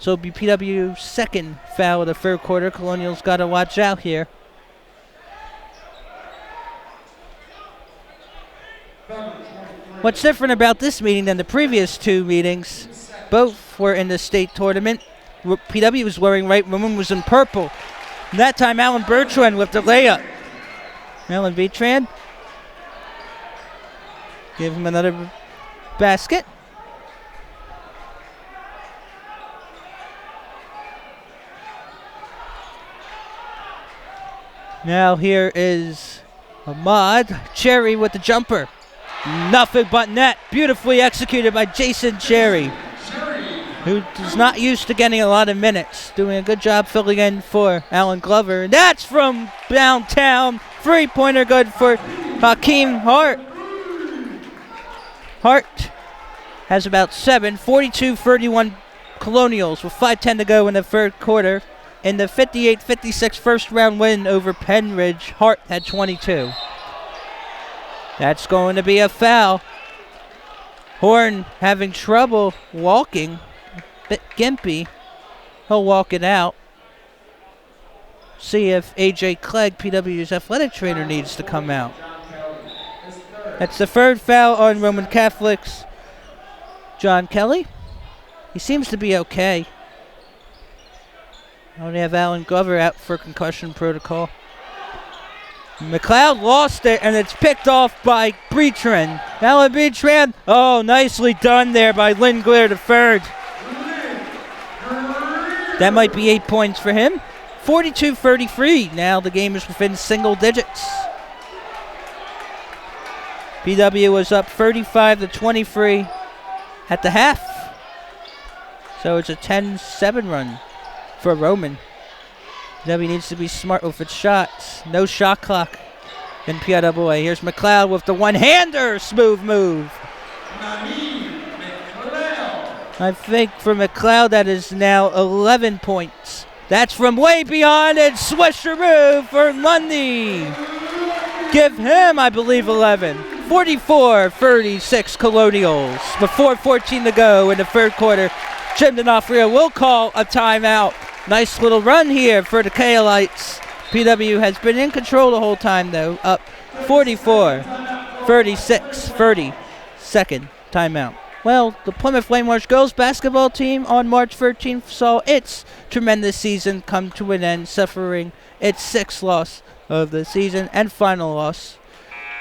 So it'll be PW's second foul of the third quarter. Colonials got to watch out here. What's different about this meeting than the previous 2 meetings? Both were in the state tournament. PW was wearing white, Roman was in purple. And that time, Alan Bertrand with the layup. Alan Bertrand. Give him another basket. Now here is Ahmad Cherry with the jumper. Nothing but net. Beautifully executed by Jason Cherry, who is not used to getting a lot of minutes. Doing a good job filling in for Alan Glover. And that's from downtown. 3-pointer good for Hakeem Hart. Hart has about 7. 42-31 Colonials with 5:10 to go in the third quarter. In the 58-56 first round win over Penridge, Hart had 22. That's going to be a foul. Horn having trouble walking. A bit gimpy. He'll walk it out. See if A.J. Clegg, PW's athletic trainer, needs to come out. That's the third foul on Roman Catholics. John Kelly. He seems to be okay. Only have Alan Glover out for concussion protocol. McLeod lost it, and it's picked off by Bertrand. Alan Bertrand. Oh, nicely done there by Lynn Glair the third. That might be 8 points for him. 42-33. Now the game is within single digits. PW was up 35-23 at the half. So it's a 10-7 run for Roman. PW needs to be smart with its shots. No shot clock in PIAA. Here's McLeod with the one-hander. Smooth move. I think for McLeod that is now 11 points. That's from way beyond, and swisheroo for Lundy. Give him, I believe, 11. 44-36 Colonials with 4:14 to go in the third quarter. Jim D'Onofrio will call a timeout. Nice little run here for the Cahillites. PW has been in control the whole time, though. Up 44-36, 30. Second timeout. Well, the Plymouth Whitemarsh girls basketball team on March 13th saw its tremendous season come to an end, suffering its 6th loss of the season and final loss.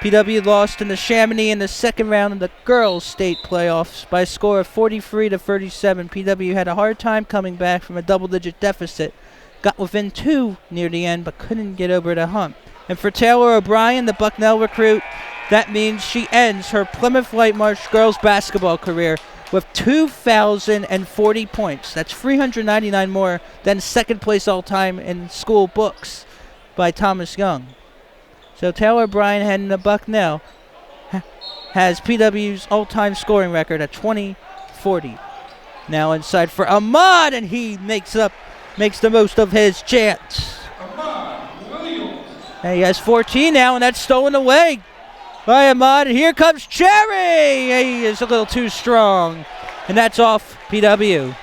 PW lost in the Chamonix in the second round of the girls' state playoffs by a score of 43-37. PW had a hard time coming back from a double-digit deficit. Got within 2 near the end, but couldn't get over the hump. And for Taylor O'Brien, the Bucknell recruit, that means she ends her Plymouth Whitemarsh girls basketball career with 2,040 points. That's 399 more than second place all-time in school books by Thomas Young. So Taylor Bryan heading to Bucknell has PW's all-time scoring record at 20-40. Now inside for Ahmad, and he makes the most of his chance. And he has 14 now, and that's stolen away by Ahmad. And here comes Cherry. He is a little too strong, and that's off PW.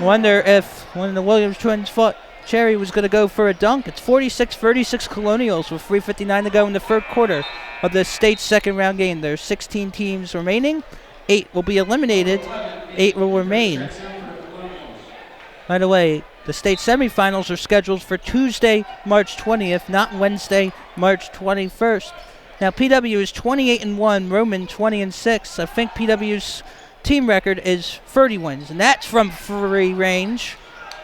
Wonder if one of the Williams twins thought Cherry was going to go for a dunk. It's 46-36 Colonials with 3:59 to go in the third quarter of the state's second round game. There's 16 teams remaining. 8 will be eliminated. 8 will remain. By the way, the state semifinals are scheduled for Tuesday, March 20th, not Wednesday, March 21st. Now PW is 28-1, Roman 20-6. I think PW's team record is 30 wins, and that's from free range.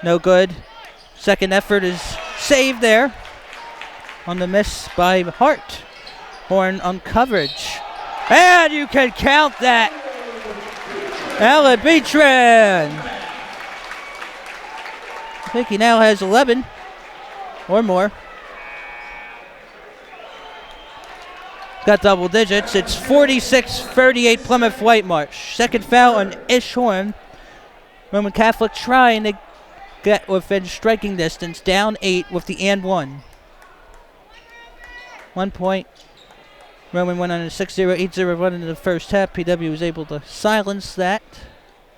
No good. Second effort is saved there on the miss by Hart. Horn on coverage. And you can count that. Alan Beatran. I think he now has 11 or more. Got double digits. It's 46-38 Plymouth Whitemarsh. Second foul on Ish Horn. Roman Catholic trying to get within striking distance, down 8 with the and 1. 1 point. Roman went on a 6-0, 8-0 run into the first half. PW was able to silence that.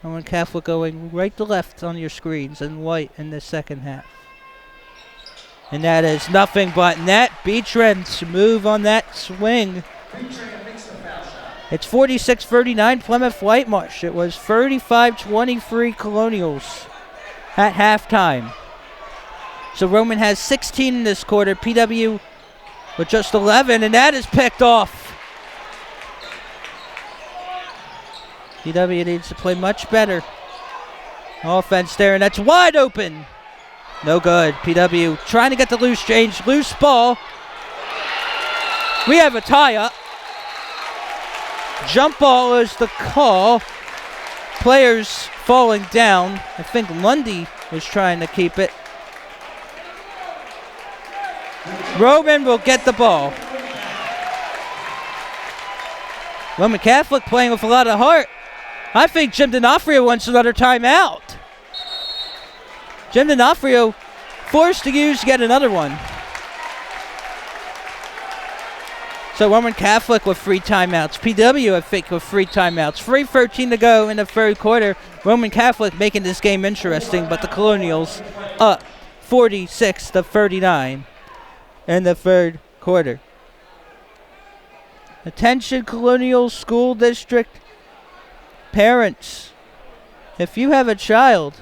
Roman Catholic going right to left on your screens, and White in the second half. And that is nothing but net. Beatrens move on that swing. It's 46-39 Plymouth Whitemarsh. It was 35-23 Colonials at halftime. So Roman has 16 in this quarter. PW with just 11, and that is picked off. PW needs to play much better offense there, and that's wide open. No good. PW trying to get the loose change. Loose ball. We have a tie-up. Jump ball is the call. Players falling down. I think Lundy was trying to keep it. Roman will get the ball. Roman Catholic playing with a lot of heart. I think Jim D'Onofrio wants another timeout. Jim D'Onofrio forced to use yet another one. So Roman Catholic with 3 timeouts. PW, I think, with 3 timeouts. 3:13 to go in the third quarter. Roman Catholic making this game interesting, but the Colonials up 46-39 in the third quarter. Attention Colonial School District parents. If you have a child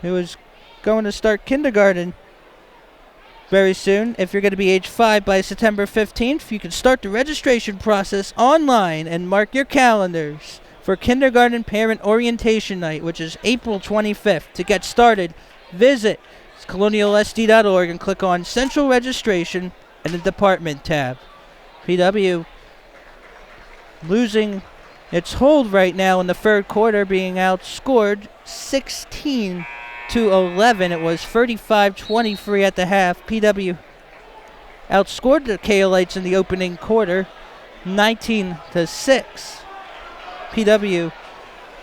who is going to start kindergarten very soon, if you're going to be age 5 by September 15th, you can start the registration process online and mark your calendars for Kindergarten Parent Orientation Night, which is April 25th. To get started, visit colonialsd.org and click on Central Registration in the Department tab. PW losing its hold right now in the third quarter, being outscored 16-11. It was 35-23 at the half. PW outscored the Cahillites in the opening quarter 19-6. PW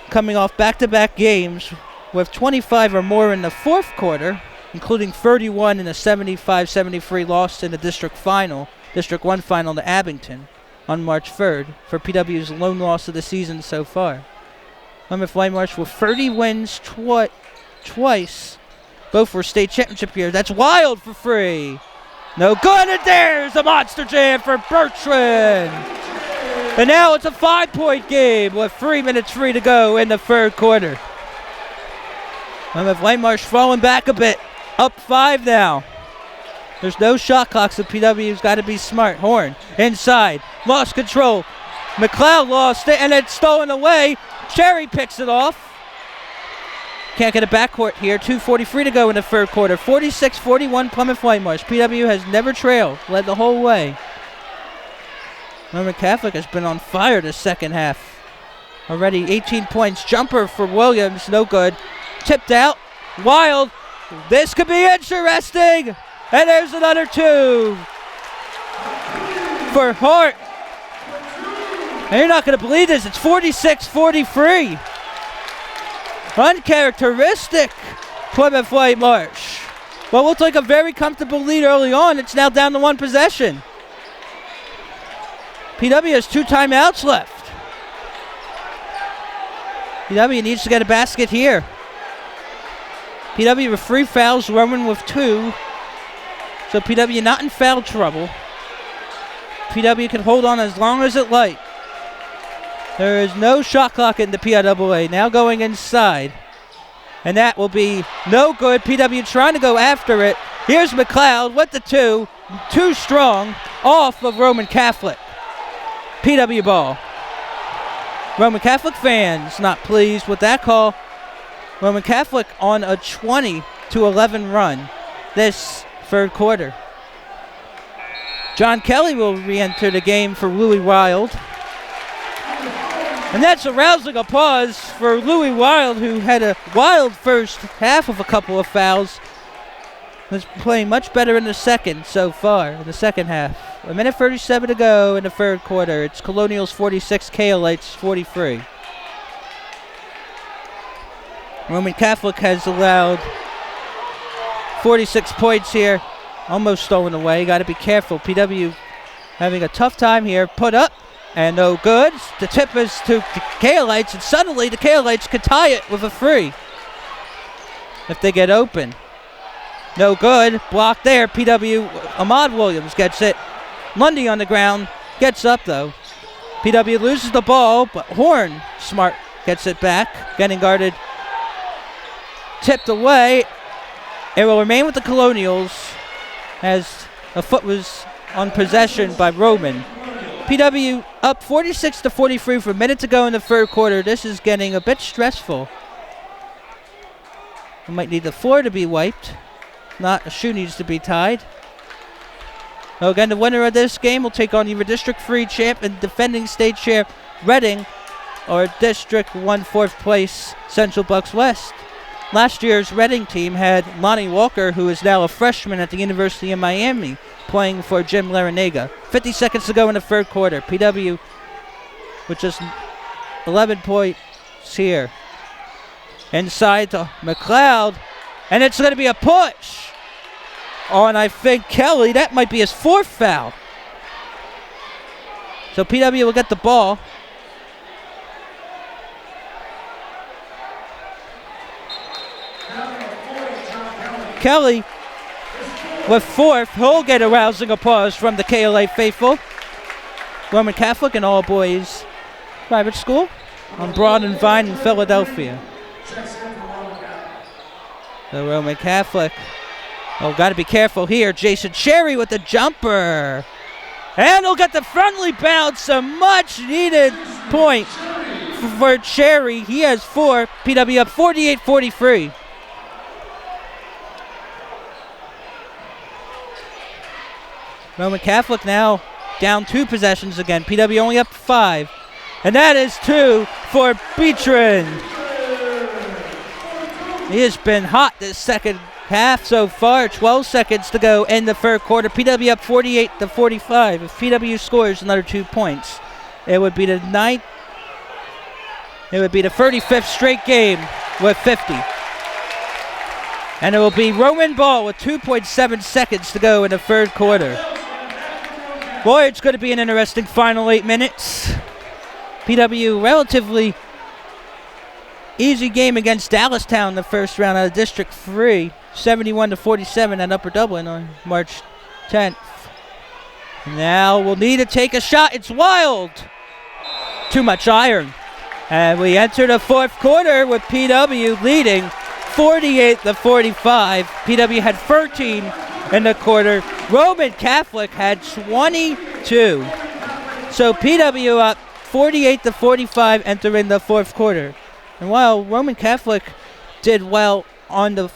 coming off back-to-back games with 25 or more in the fourth quarter, including 31 in a 75-73 loss in the District 1 final to Abington on March 3rd for PW's lone loss of the season so far. Plymouth Whitemarsh with 30 wins twice. Both were state championship years. That's wild for free. No good, and there's a monster jam for Bertrand. And now it's a 5-point game with 3 minutes free to go in the third quarter. Plymouth Whitemarsh falling back a bit. Up 5 now. There's no shot clock, so PW's got to be smart. Horn inside. Lost control. McLeod lost it, and it's stolen away. Cherry picks it off. Can't get a backcourt here. 2:43 to go in the third quarter. 46-41 Plymouth Whitemarsh. PW has never trailed. Led the whole way. Roman Catholic has been on fire this second half. Already 18 points. Jumper for Williams. No good. Tipped out. Wild. This could be interesting. And there's another 2 for Hart. And you're not going to believe this. It's 46-43. Uncharacteristic Plymouth Whitemarsh. Well, looked like a very comfortable lead early on. It's now down to 1 possession. PW has 2 timeouts left. PW needs to get a basket here. PW with 3 fouls, Roman with 2. So PW not in foul trouble. PW can hold on as long as it likes. There is no shot clock in the PIAA. Now going inside. And that will be no good. PW trying to go after it. Here's McLeod with the 2. Too strong. Off of Roman Catholic. PW ball. Roman Catholic fans not pleased with that call. Roman Catholic on a 20-11 run this third quarter. John Kelly will re-enter the game for Louis Wild. And that's a rousing applause for Louis Wild, who had a wild first half of a couple of fouls. Was playing much better in the second so far, in the second half. 1:37 to go in the third quarter. It's Colonials 46, Cahillites 43. Roman Catholic has allowed 46 points here. Almost stolen away. Got to be careful. PW having a tough time here. Put up. And no good. The tip is to Cahillites, and suddenly the Cahillites could tie it with a 3 if they get open. No good. Blocked there. PW, Ahmad Williams gets it. Lundy on the ground. Gets up, though. PW loses the ball, but Horn, smart, gets it back. Getting guarded. Tipped away. It will remain with the Colonials as a foot was on possession by Roman. PW up 46-43 for a minute to go in the third quarter. This is getting a bit stressful. We might need the floor to be wiped. Not a shoe needs to be tied. So again, the winner of this game will take on either District 3 champ and defending state champ Reading or District 1 4th place Central Bucks West. Last year's Reading team had Lonnie Walker, who is now a freshman at the University of Miami, playing for Jim Larinaga. 50 seconds to go in the third quarter. PW with just 11 points here. Inside to McLeod, and it's going to be a push on, I think, Kelly. That might be his 4th foul. So PW will get the ball. Kelly with 4th. He'll get a rousing applause from the KLA faithful. Roman Catholic and all boys private school on Broad and Vine in Philadelphia. The Roman Catholic. Oh, got to be careful here. Jason Cherry with the jumper. And he'll get the friendly bounce. A much needed point for Cherry. He has 4. PW up 48-43. Roman Catholic now down 2 possessions again. PW only up 5. And that is 2 for Beatrin. He has been hot this second half so far. 12 seconds to go in the third quarter. PW up 48-45. If PW scores another 2 points, it would be the 35th straight game with 50. And it will be Roman ball with 2.7 seconds to go in the third quarter. Boy, it's going to be an interesting final 8 minutes. PW relatively easy game against Dallastown in the first round out of District 3. 71-47 at Upper Dublin on March 10th. Now we'll need to take a shot. It's Wild. Too much iron. And we enter the fourth quarter with PW leading 48-45. PW had 13 in the quarter. Roman Catholic had 22. So PW up 48-45 entering the fourth quarter. And while Roman Catholic did well on the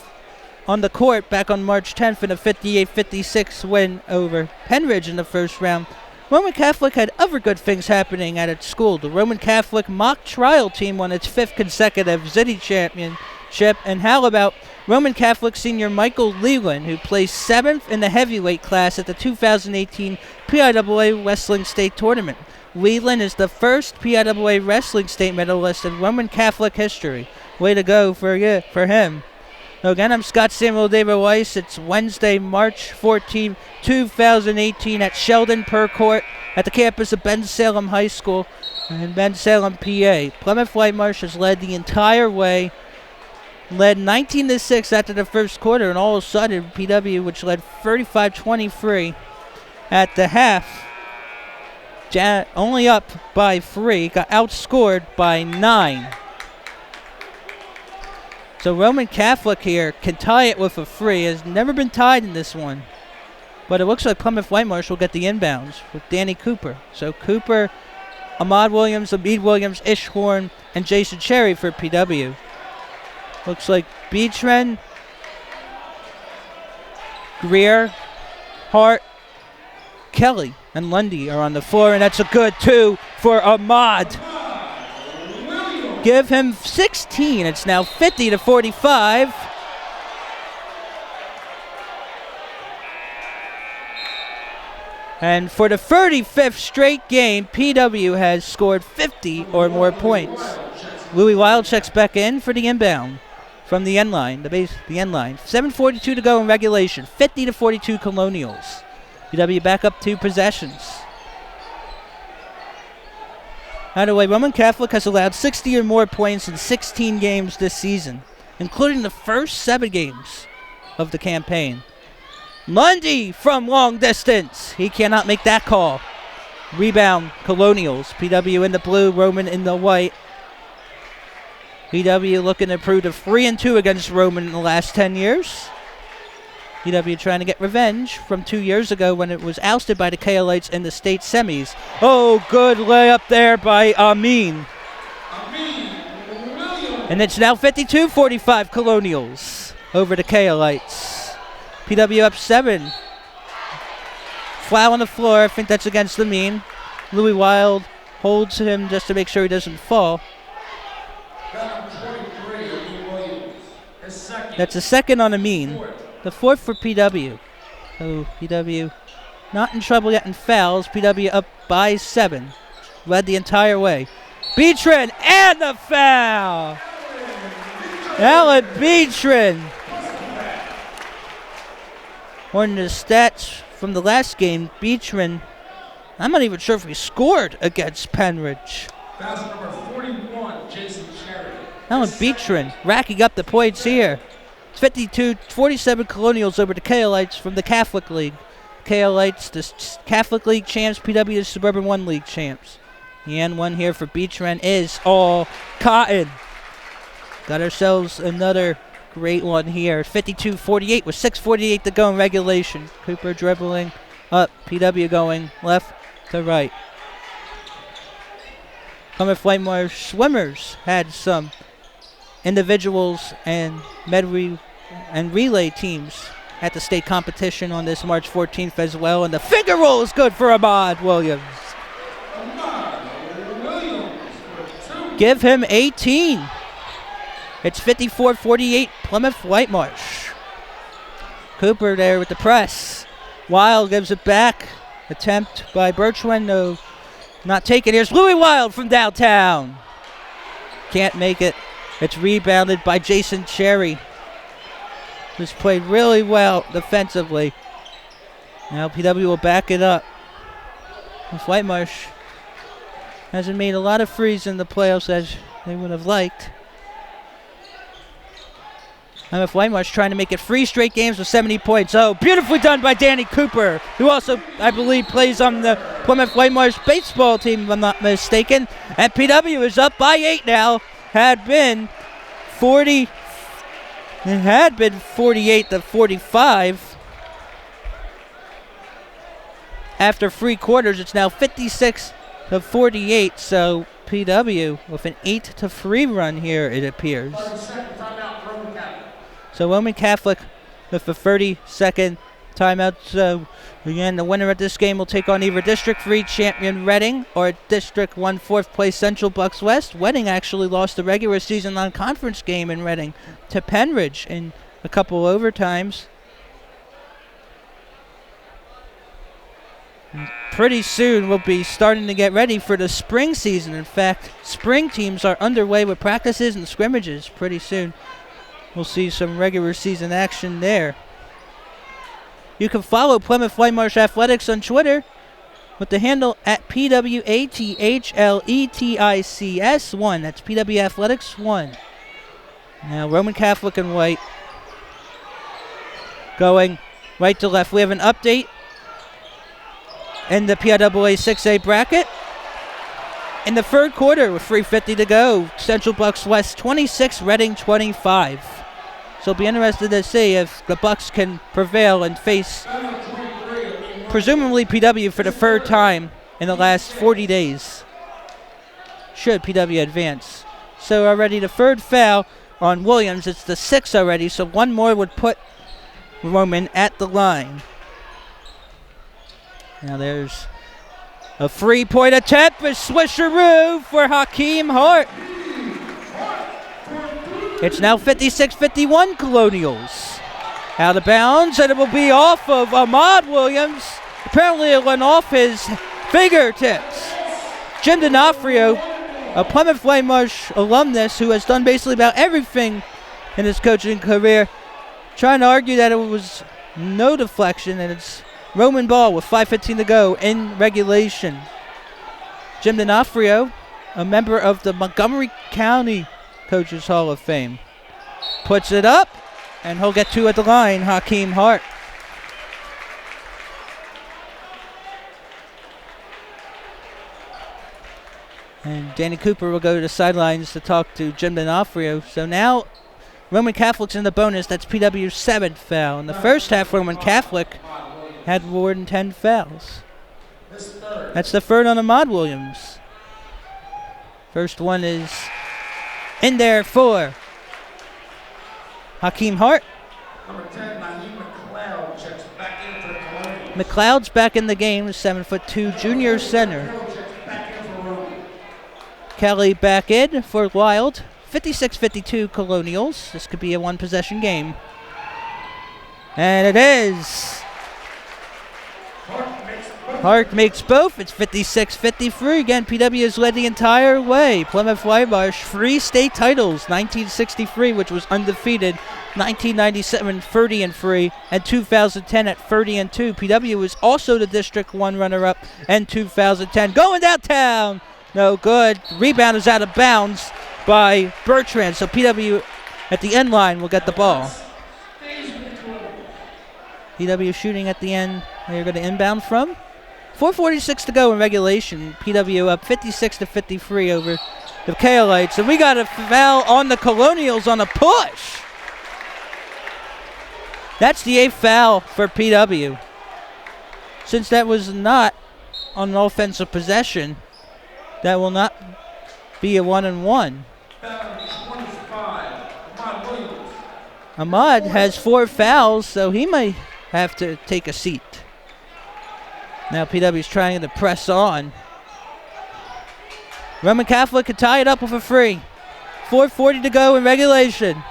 court back on March 10th in a 58-56 win over Penridge in the first round, Roman Catholic had other good things happening at its school. The Roman Catholic mock trial team won its 5th consecutive city championship. And how about Roman Catholic senior Michael Leland, who placed 7th in the heavyweight class at the 2018 PIAA Wrestling State Tournament. Leland is the first PIAA Wrestling State medalist in Roman Catholic history. Way to go for him. Again, I'm Scott Samuel David Weiss. It's Wednesday, March 14, 2018 at Sheldon Per Court at the campus of Bensalem High School in Bensalem, PA. Plymouth Whitemarsh has led the entire way. Led 19-6 after the first quarter, and all of a sudden, PW, which led 35-23 at the half, only up by 3, got outscored by 9. So Roman Catholic here can tie it with a 3. Has never been tied in this one. But it looks like Plymouth Whitemarsh will get the inbounds with Danny Cooper. So Cooper, Ahmad Williams, Amid Williams, Ish Horn, and Jason Cherry for PW. Looks like Beachman, Greer, Hart, Kelly, and Lundy are on the floor, and that's a good 2 for Ahmad. Give him 16. It's now 50-45. And for the 35th straight game, PW has scored 50 or more points. Louis Wild checks back in for the inbound from the end line, the end line. 7:42 to go in regulation. 50-42 Colonials. PW back up 2 possessions. By the way, Roman Catholic has allowed 60 or more points in 16 games this season, including the first 7 games of the campaign. Lundy from long distance. He cannot make that call. Rebound, Colonials. PW in the blue, Roman in the white. PW looking to improve to 3-2 against Roman in the last 10 years. PW trying to get revenge from 2 years ago when it was ousted by the Cahillites in the state semis. Oh, good layup there by Amin. And it's now 52-45 Colonials over the Cahillites. PW up 7. Foul on the floor. I think that's against Amin. Louis Wild holds him just to make sure he doesn't fall. That's a second on Amin. The 4th for PW. So PW not in trouble yet in fouls. PW up by 7. Led the entire way. Beatrin and the foul! Alan Beatrin. According to the stats from the last game, Beatrin, I'm not even sure if he scored against Penridge. Foul number 41, Jason Cherry. Alan Beatrin racking up the points here. 52-47 Colonials over the Cahillites from the Catholic League. Cahillites, the Catholic League champs, PW, the Suburban 1 League champs. The end one here for Beachman is all cotton. Got ourselves another great one here. 52-48 with 6:48 to go in regulation. Cooper dribbling up, PW going left to right. Plymouth Whitemarsh swimmers had some individuals and medley and relay teams at the state competition on this March 14th as well. And the finger roll is good for Ahmad Williams. Give him 18. It's 54-48 Plymouth Whitemarsh. Cooper there with the press. Wild gives it back. Attempt by Birchwin. No, not taken. Here's Louis Wild from downtown. Can't make it. It's rebounded by Jason Cherry, who's played really well defensively. Now PW will back it up. Whitemarsh hasn't made a lot of threes in the playoffs as they would have liked. Plymouth Whitemarsh trying to make it 3 straight games with 70 points. Oh, beautifully done by Danny Cooper, who also, I believe, plays on the Plymouth Whitemarsh baseball team, if I'm not mistaken. And PW is up by 8 now. Had been 48-45. After 3 quarters, it's now 56-48. So PW with an 8-3 run here, it appears. So Roman Catholic with a 30-second timeout. So again, the winner of this game will take on either District 3 champion Reading or District 1 4th place Central Bucks West. Reading actually lost the regular season non-conference game in Reading to Penridge in a couple overtimes. And pretty soon we'll be starting to get ready for the spring season. In fact, spring teams are underway with practices and scrimmages pretty soon. We'll see some regular season action there. You can follow Plymouth Whitemarsh Athletics on Twitter with the handle at PWHSLETICS1. That's PW Athletics 1. Now Roman Catholic and White going right to left. We have an update in the PIAA 6A bracket. In the third quarter with 3:50 to go, Central Bucks West 26, Reading 25. So it'll be interested to see if the Bucks can prevail and face presumably PW for the third time in the last 40 days. Should PW advance. So already the third foul on Williams. It's the 6th already, so one more would put Roman at the line. Now there's a 3-point attempt for Swisheroo for Hakeem Hart. It's now 56-51 Colonials. Out of bounds, and it will be off of Ahmad Williams. Apparently it went off his fingertips. Jim D'Onofrio, a Plymouth Whitemarsh alumnus who has done basically about everything in his coaching career, trying to argue that it was no deflection, and it's Roman ball with 5:15 to go in regulation. Jim D'Onofrio, a member of the Montgomery County Coaches Hall of Fame, puts it up, and he'll get 2 at the line, Hakeem Hart. And Danny Cooper will go to the sidelines to talk to Jim D'Onofrio. So now Roman Catholic's in the bonus. That's PW's 7th foul. In the first half, Roman Catholic had more than 10 fouls. That's the third on Ahmad Williams. First one is in there for Hakeem Hart. Number 10, Naheem McLeod checks back in for the Colonials. McLeod's back in the game, 7'2" junior center. Checks back in for Roman. Kelly back in for Wild. 56-52 Colonials. This could be a one-possession game. And it is. Hart makes both. It's 56-53. Again, PW has led the entire way. Plymouth Whitemarsh, 3 state titles. 1963, which was undefeated. 1997, 30-3. And 2010 at 30-2. PW was also the District 1 runner-up in 2010. Going downtown. No good. Rebound is out of bounds by Bertrand. So PW at the end line will get the ball. PW shooting at the end. They're going to inbound from. 4:46 to go in regulation. PW up 56-53 over the Cahillites. And we got a foul on the Colonials on a push. That's the 8th foul for PW. Since that was not on an offensive possession, that will not be a 1-and-1. Ahmad has 4 fouls, so he might have to take a seat. Now PW's trying to press on. Roman Catholic could tie it up with a free. 4:40 to go in regulation.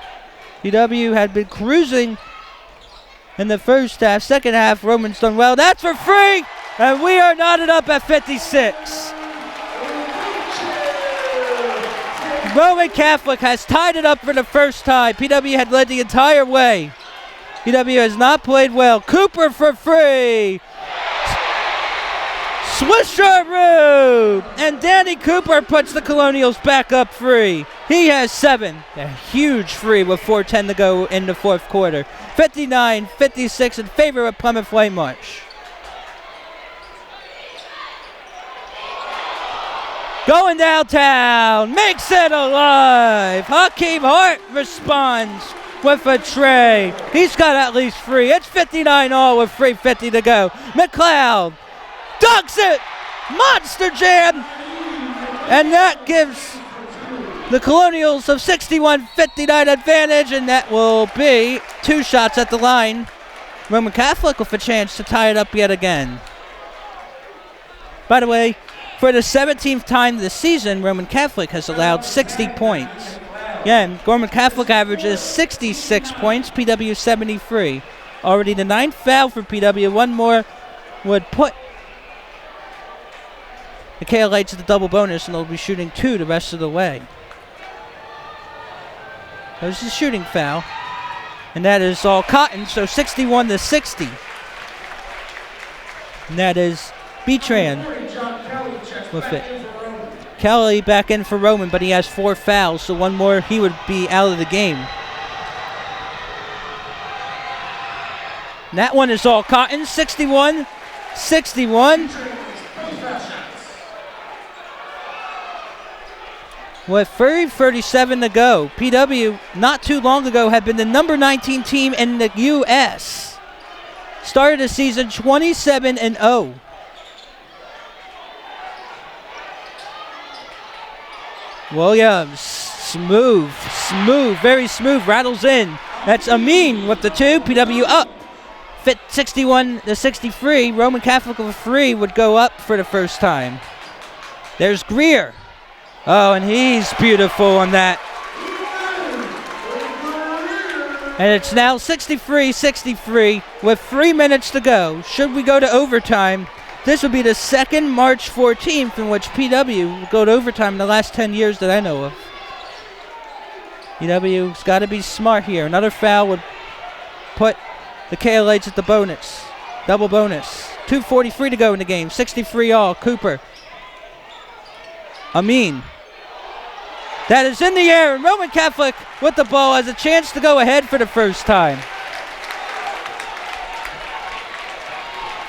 PW had been cruising in the first half. Second half, Roman's done well. That's for free! And we are knotted up at 56. Roman Catholic has tied it up for the first time. PW had led the entire way. PW has not played well. Cooper for free. Swisheroo! And Danny Cooper puts the Colonials back up free. He has 7. A huge free with 4:10 to go in the fourth quarter. 59-56 in favor of Plymouth Whitemarsh. Going downtown, makes it alive. Hakeem Hart responds with a tray. He's got at least 3. It's 59 all with 3:50 to go. McLeod dunks it. Monster jam. And that gives the Colonials a 61-59 advantage, and that will be 2 shots at the line. Roman Catholic with a chance to tie it up yet again. By the way, for the 17th time this season, Roman Catholic has allowed 60 points. Again, Roman Catholic averages 66 points, PW 73. Already the 9th foul for PW. One more would put the Cahillites at the double bonus, and they'll be shooting 2 the rest of the way. There's the shooting foul, and that is all Cotton, so 61-60. And that is Betran with it. Kelly back in for Roman, but he has 4 fouls, so one more he would be out of the game. And that one is all Cotton, 61-61. With 37 to go, PW not too long ago had been the number 19 team in the U.S. Started the season 27-0. Williams, smooth, very smooth, rattles in. That's Amin with the 2, PW up. Fit 61-63, Roman Catholic with a 3 would go up for the first time. There's Greer. Oh, and he's beautiful on that. And it's now 63-63 with 3 minutes to go. Should we go to overtime, this would be the second March 14th in which PW will go to overtime in the last 10 years that I know of. PW's got to be smart here. Another foul would put the Cahillites at the bonus. Double bonus. 2:43 to go in the game. 63 all. Cooper. Amin. That is in the air, and Roman Catholic with the ball has a chance to go ahead for the first time.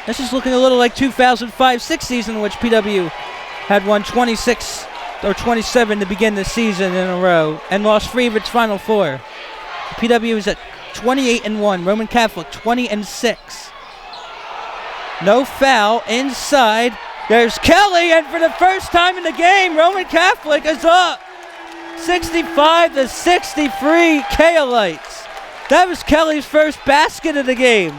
This is looking a little like 2005-06 season, in which PW had won 26 or 27 to begin the season in a row and lost 3 of its final 4. PW is at 28-1. Roman Catholic 20-6. No foul inside. There's Kelly, and for the first time in the game, Roman Catholic is up. 65-63 Cahillites. That was Kelly's first basket of the game.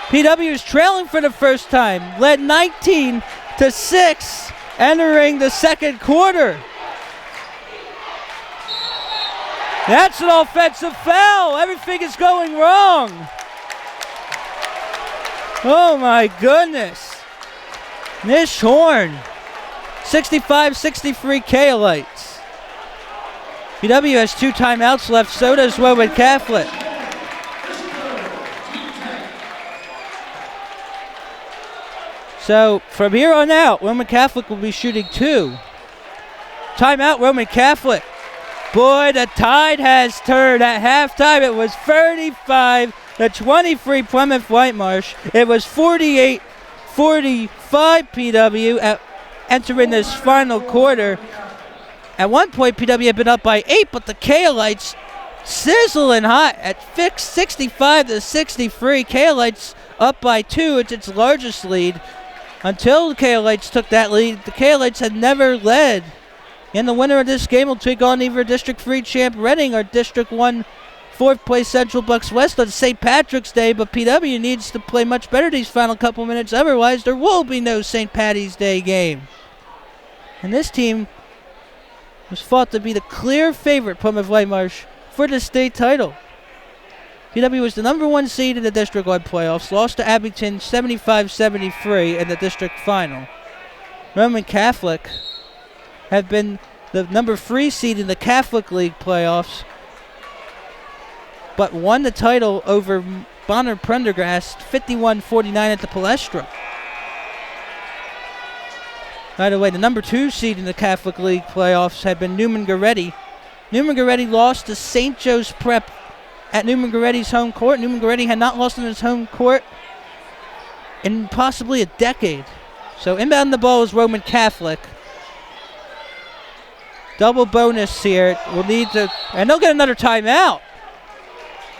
PW is trailing for the first time, led 19-6 entering the second quarter. That's an offensive foul. Everything is going wrong. Oh my goodness. Nish Horn. 65-63 Cahillites. PW has 2 timeouts left, so does Roman Catholic. So from here on out, Roman Catholic will be shooting 2. Timeout, Roman Catholic. Boy, the tide has turned. At halftime, it was 35-23 Plymouth Whitemarsh. It was 48-45 PW entering this final quarter. At one point, PW had been up by 8, but the Cahillites sizzling hot at 65-63. Cahillites up by 2. It's its largest lead. Until the Cahillites took that lead, the Cahillites had never led. And the winner of this game will take on either District 3 champ Reading or District 1 4th place Central Bucks West on St. Patrick's Day, but PW needs to play much better these final couple minutes, otherwise there will be no St. Patty's Day game. And this team was thought to be the clear favorite, Plymouth Whitemarsh, for the state title. PW was the number 1 seed in the district-wide playoffs, lost to Abington 75-73 in the district final. Roman Catholic have been the number 3 seed in the Catholic League playoffs, but won the title over Bonner Prendergast 51-49 at the Palestra. By the way, the number 2 seed in the Catholic League playoffs had been Newman Goretti. Newman Goretti lost to St. Joe's Prep at Newman Goretti's home court. Newman Goretti had not lost in his home court in possibly a decade. So inbound the ball is Roman Catholic. Double bonus here. We'll need to, and they'll get another timeout.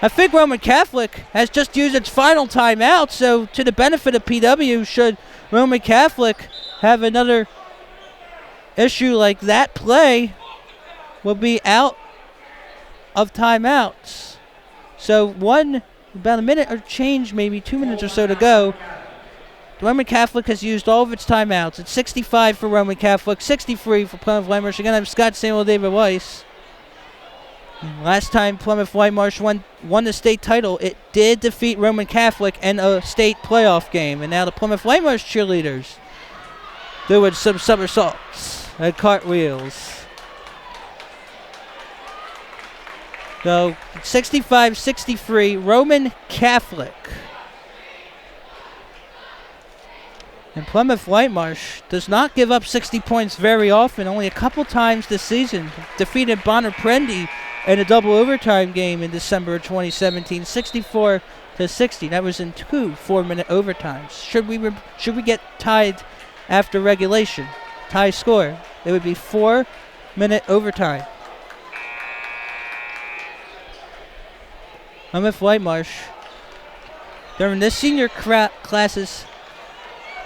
I think Roman Catholic has just used its final timeout, so to the benefit of PW, should Roman Catholic have another issue like that play, will be out of timeouts. So about a minute or change, maybe 2 minutes or so to go. Roman Catholic has used all of its timeouts. It's 65 for Roman Catholic, 63 for Plymouth Whitemarsh. Again, I'm Scott Samuel David Weiss. Last time Plymouth Whitemarsh won the state title, it did defeat Roman Catholic in a state playoff game. And now the Plymouth Whitemarsh cheerleaders doing some somersaults and cartwheels. So 65-63, Roman Catholic. And Plymouth Whitemarsh does not give up 60 points very often, only a couple times this season. Defeated Bonner Prendy in a double overtime game in December of 2017, 64-60. That was in 2 4-minute overtimes. Should we get tied after regulation? Tie score. It would be 4-minute overtime. Plymouth Whitemarsh, during this senior class's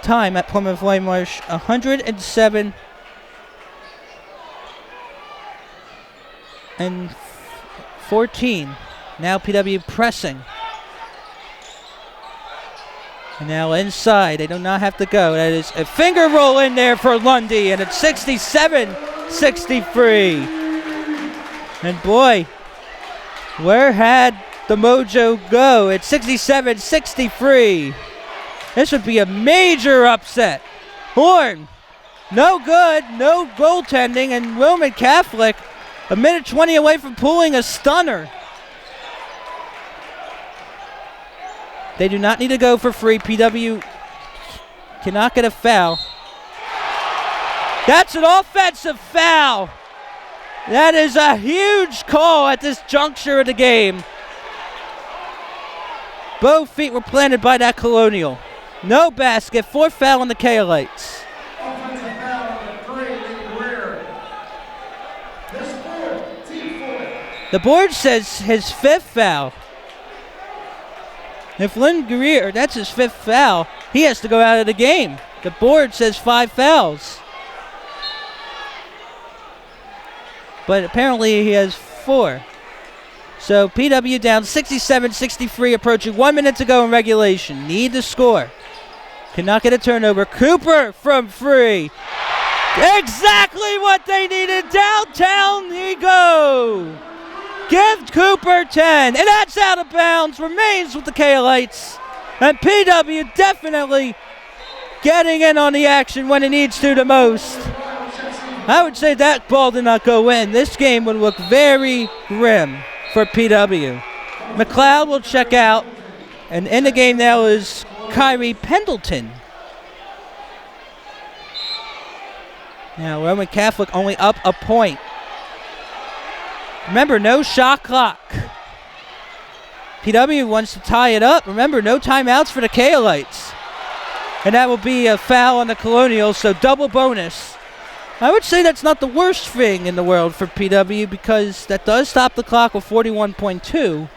time at Plymouth Whitemarsh, 107 and 14. Now PW pressing. And now inside, they do not have to go. That is a finger roll in there for Lundy, and it's 67-63. And boy, where had the mojo go? It's 67-63. This would be a major upset. Horn, no good, no goaltending, and Roman Catholic a minute 20 away from pulling a stunner. They do not need to go for free. PW cannot get a foul. That's an offensive foul. That is a huge call at this juncture of the game. Both feet were planted by that Colonial. No basket, 4th foul on the Cahillites. Offensive foul on the 3 in rear. This 4, team 4. The board says his 5th foul. If Lynn Greer, that's his 5th foul, he has to go out of the game. The board says 5 fouls. But apparently he has 4. So PW down 67-63, approaching 1 minute to go in regulation. Need to score. Cannot get a turnover. Cooper from free. Exactly what they needed. Downtown he go. Give Cooper 10. And that's out of bounds. Remains with the Cahillites. And PW definitely getting in on the action when it needs to the most. I would say that ball did not go in. This game would look very grim for PW. McLeod will check out. And in the game now is Kyrie Pendleton. Now Roman Catholic only up a point. Remember, no shot clock. PW wants to tie it up. Remember, no timeouts for the Cahillites. And that will be a foul on the Colonials, so double bonus. I would say that's not the worst thing in the world for PW because that does stop the clock with 41.2.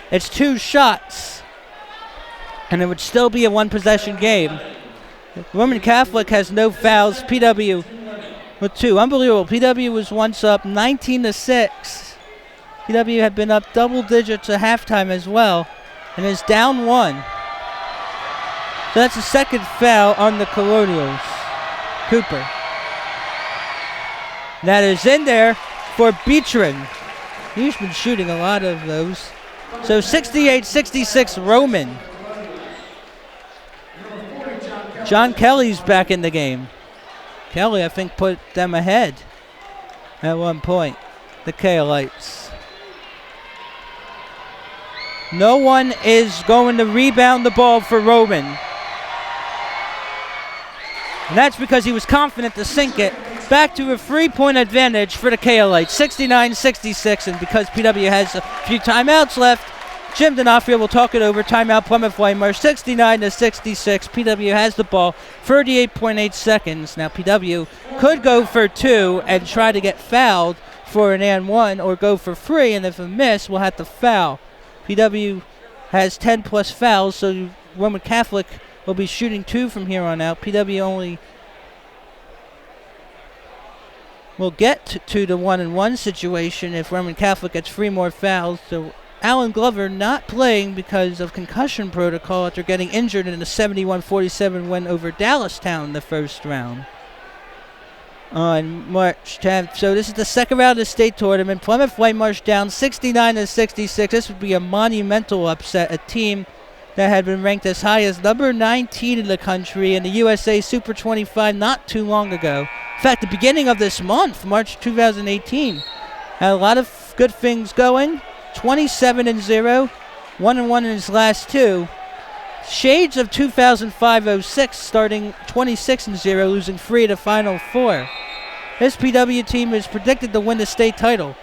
It's 2 shots. And it would still be a 1-possession game. Roman Catholic has no fouls. PW with 2. Unbelievable. PW was once up 19-6. PW had been up double digits at halftime as well. And is down 1. So that's the 2nd foul on the Colonials. Cooper. That is in there for Beechran. He's been shooting a lot of those. So 68-66 Roman. John Kelly's back in the game. Kelly, I think, put them ahead at one point. The Cahillites. No one is going to rebound the ball for Roman. And that's because he was confident to sink it. Back to a 3-point advantage for the Cahillites, 69-66, and because PW has a few timeouts left, Jim D'Onofrio will talk it over. Timeout Plymouth Whitemarsh, 69-66. PW has the ball, 38.8 seconds. Now PW could go for 2 and try to get fouled for an and 1, or go for free, and if a miss, we'll have to foul. PW has 10 plus fouls, so Roman Catholic will be shooting 2 from here on out. PW only will get to the 1-and-1 situation if Roman Catholic gets 3 more fouls. So Alan Glover not playing because of concussion protocol after getting injured in a 71-47 win over Dallastown in the first round. on March 10th. So this is the second round of the state tournament. Plymouth Whitemarsh down 69-66. This would be a monumental upset. A team that had been ranked as high as number 19 in the country in the USA Super 25 not too long ago. In fact, the beginning of this month, March 2018, had a lot of good things going. 27-0, 1-1 in his last two. Shades of 2005-06, starting 26-0, losing 3 of the final 4. This PW team is predicted to win the state title.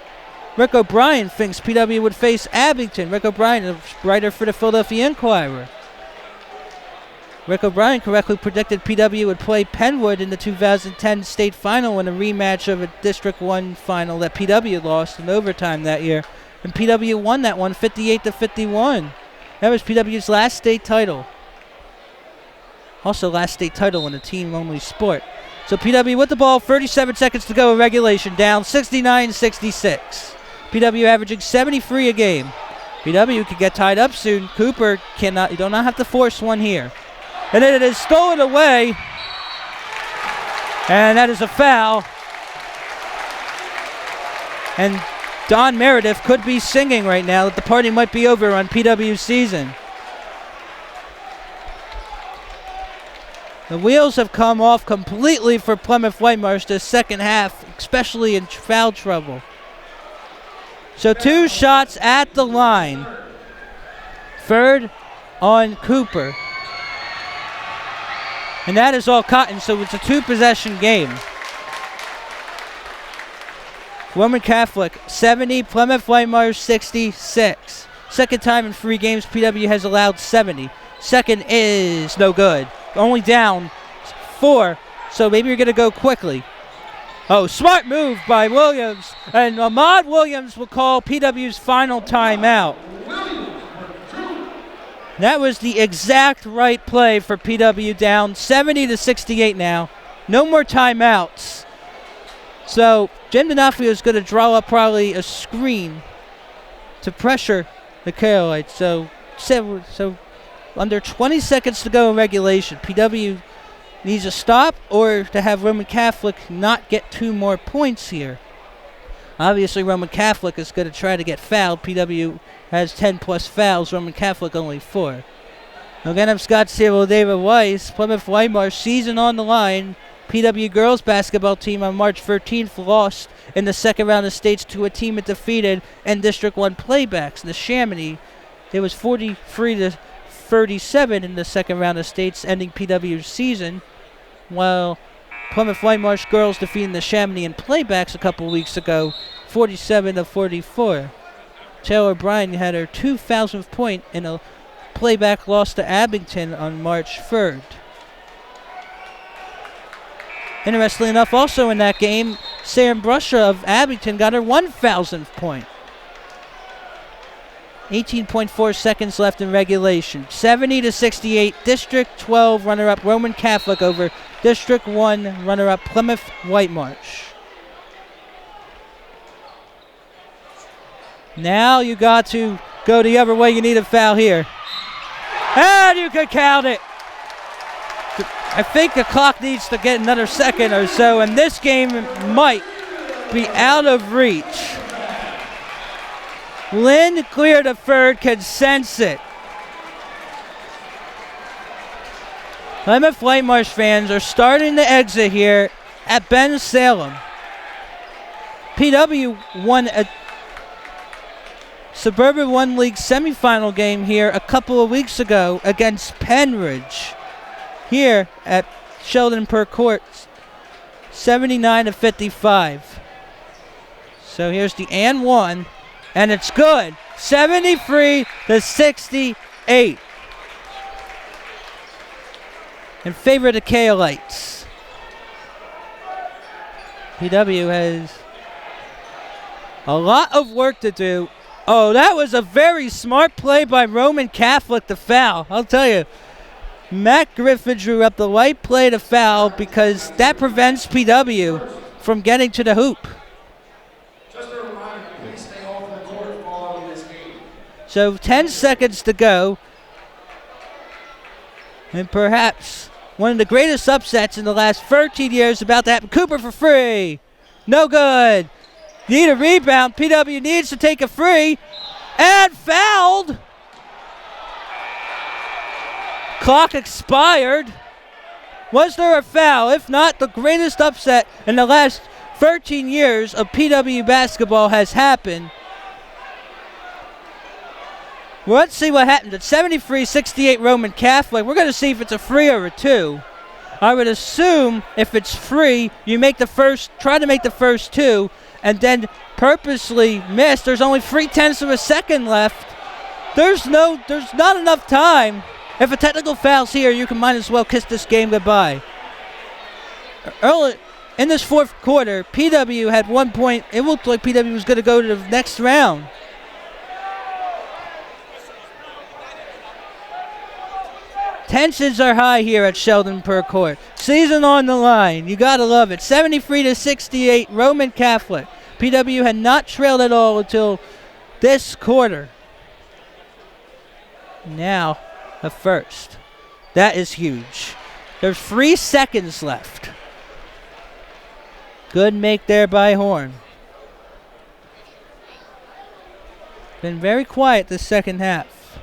Rick O'Brien thinks PW would face Abington. Rick O'Brien, a writer for the Philadelphia Inquirer. Rick O'Brien correctly predicted PW would play Penwood in the 2010 state final in a rematch of a District 1 final that PW lost in overtime that year. And PW won that one 58-51. That was PW's last state title. Also last state title in a team-only sport. So PW with the ball, 37 seconds to go in regulation, down 69-66. PW averaging 73 a game. PW could get tied up soon. Cooper cannot, you do not have to force one here. And then it is stolen away. And that is a foul. And Don Meredith could be singing right now that the party might be over on PW's season. The wheels have come off completely for Plymouth Whitemarsh this second half, especially in foul trouble. So 2 shots at the line. Third on Cooper. And that is all Cotton, so it's a 2-possession game. Roman Catholic 70, Plymouth Whitemarsh 66. Second time in 3 games PW has allowed 70. Second is no good. Only down 4, so maybe you're going to go quickly. Oh, smart move by Williams. And Ahmad Williams will call PW's final timeout. That was the exact right play for PW, down 70-68 now. No more timeouts. So Jim D'Onofrio is going to draw up probably a screen to pressure the Cahillites. So under 20 seconds to go in regulation, PW needs a stop or to have Roman Catholic not get 2 more points here. Obviously, Roman Catholic is going to try to get fouled. PW has 10 plus fouls, Roman Catholic only 4. Again, I'm Scott Cyril, David Weiss. Plymouth Whitemarsh season on the line. PW girls basketball team on March 13th lost in the second round of states to a team it defeated in District 1 playbacks. The Chamonix, it was 43-37 in the second round of states, ending PW's season, while Plymouth Whitemarsh girls defeating the Chamonix in playbacks a couple weeks ago, 47-44. Taylor Bryan had her 2,000th point in a playback loss to Abington on March 3rd. Interestingly enough, also in that game, Sam Brusha of Abington got her 1,000th point. 18.4 seconds left in regulation. 70-68, District 12 runner-up Roman Catholic over District 1 runner-up Plymouth Whitemarsh. Now you got to go the other way. You need a foul here. And you can count it. I think the clock needs to get another second or so, and this game might be out of reach. Lynn Clear the third can sense it. Plymouth Whitemarsh fans are starting to exit here at Bensalem. PW won a Suburban 1 League semifinal game here a couple of weeks ago against Penridge. Here at Sheldon Per Court, 79-55. So here's the and 1, and it's good. 73-68. In favor of the Cahillites. PW has a lot of work to do. Oh, that was a very smart play by Roman Catholic to foul. I'll tell you. Matt Griffin drew up the right play to foul because that prevents PW from getting to the hoop. Just a reminder, please stay off the court following this game. So 10 seconds to go. And perhaps One of the greatest upsets in the last 13 years about to happen. Cooper for free. No good. Need a rebound. PW needs to take a free. And fouled. Clock expired. Was there a foul? If not, the greatest upset in the last 13 years of PW basketball has happened. Well, let's see what happened. It's 73-68 Roman Catholic. We're going to see if it's a free or a two. I would assume if it's free, you try to make the first two, and then purposely miss. There's only 0.3 of a second left. There's not enough time. If a technical foul's here, you might as well kiss this game goodbye. Early in this fourth quarter, PW had 1 point. It looked like PW was going to go to the next round. Tensions are high here at Sheldon Per Court. Season on the line. You gotta love it. 73-68 Roman Catholic. PW had not trailed at all until this quarter. Now, a first. That is huge. There's 3 seconds left. Good make there by Horn. Been very quiet this second half.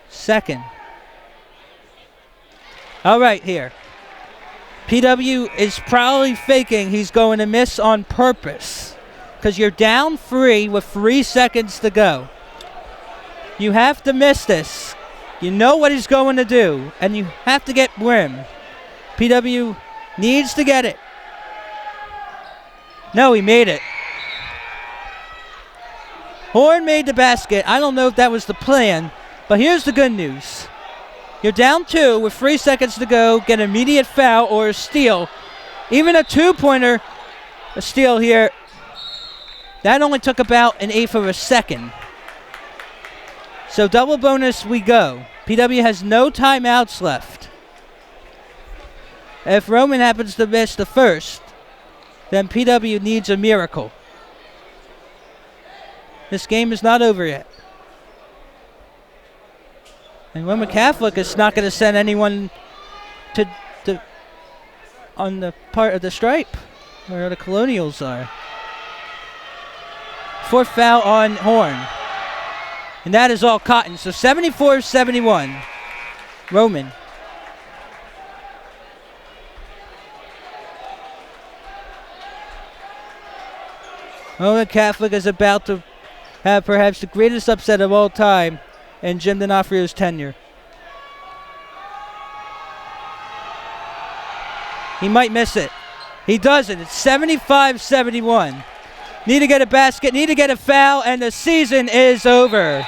Second. All right, here. PW is probably faking he's going to miss on purpose because you're down 3 with 3 seconds to go. You have to miss this. You know what he's going to do, and you have to get rim. PW needs to get it. No, he made it. Horn made the basket. I don't know if that was the plan, but here's the good news. You're down 2 with 3 seconds to go. Get an immediate foul or a steal. Even a two-pointer, a steal here. That only took about 1/8 of a second. So double bonus we go. PW has no timeouts left. If Roman happens to miss the first, then PW needs a miracle. This game is not over yet. And Roman Catholic is not going to send anyone to on the part of the stripe where the Colonials are. 4th foul on Horn. And that is all Cotton. So 74-71. Roman. Roman Catholic is about to have perhaps the greatest upset of all time in Jim D'Onofrio's tenure. He might miss it. He doesn't. It's 75-71. Need to get a basket, need to get a foul, and the season is over.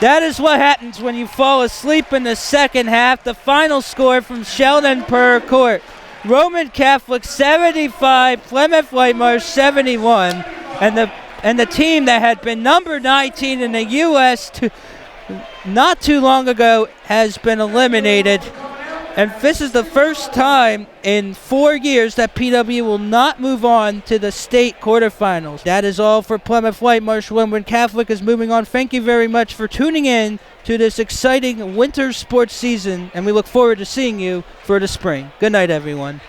That is what happens when you fall asleep in the second half. The final score from Sheldon Per Court. Roman Catholic 75, Plymouth Whitemarsh 71, and the team that had been number 19 in the U.S. not too long ago has been eliminated. And this is the first time in 4 years that PW will not move on to the state quarterfinals. That is all for Plymouth Whitemarsh. Roman Catholic is moving on. Thank you very much for tuning in to this exciting winter sports season, and we look forward to seeing you for the spring. Good night, everyone.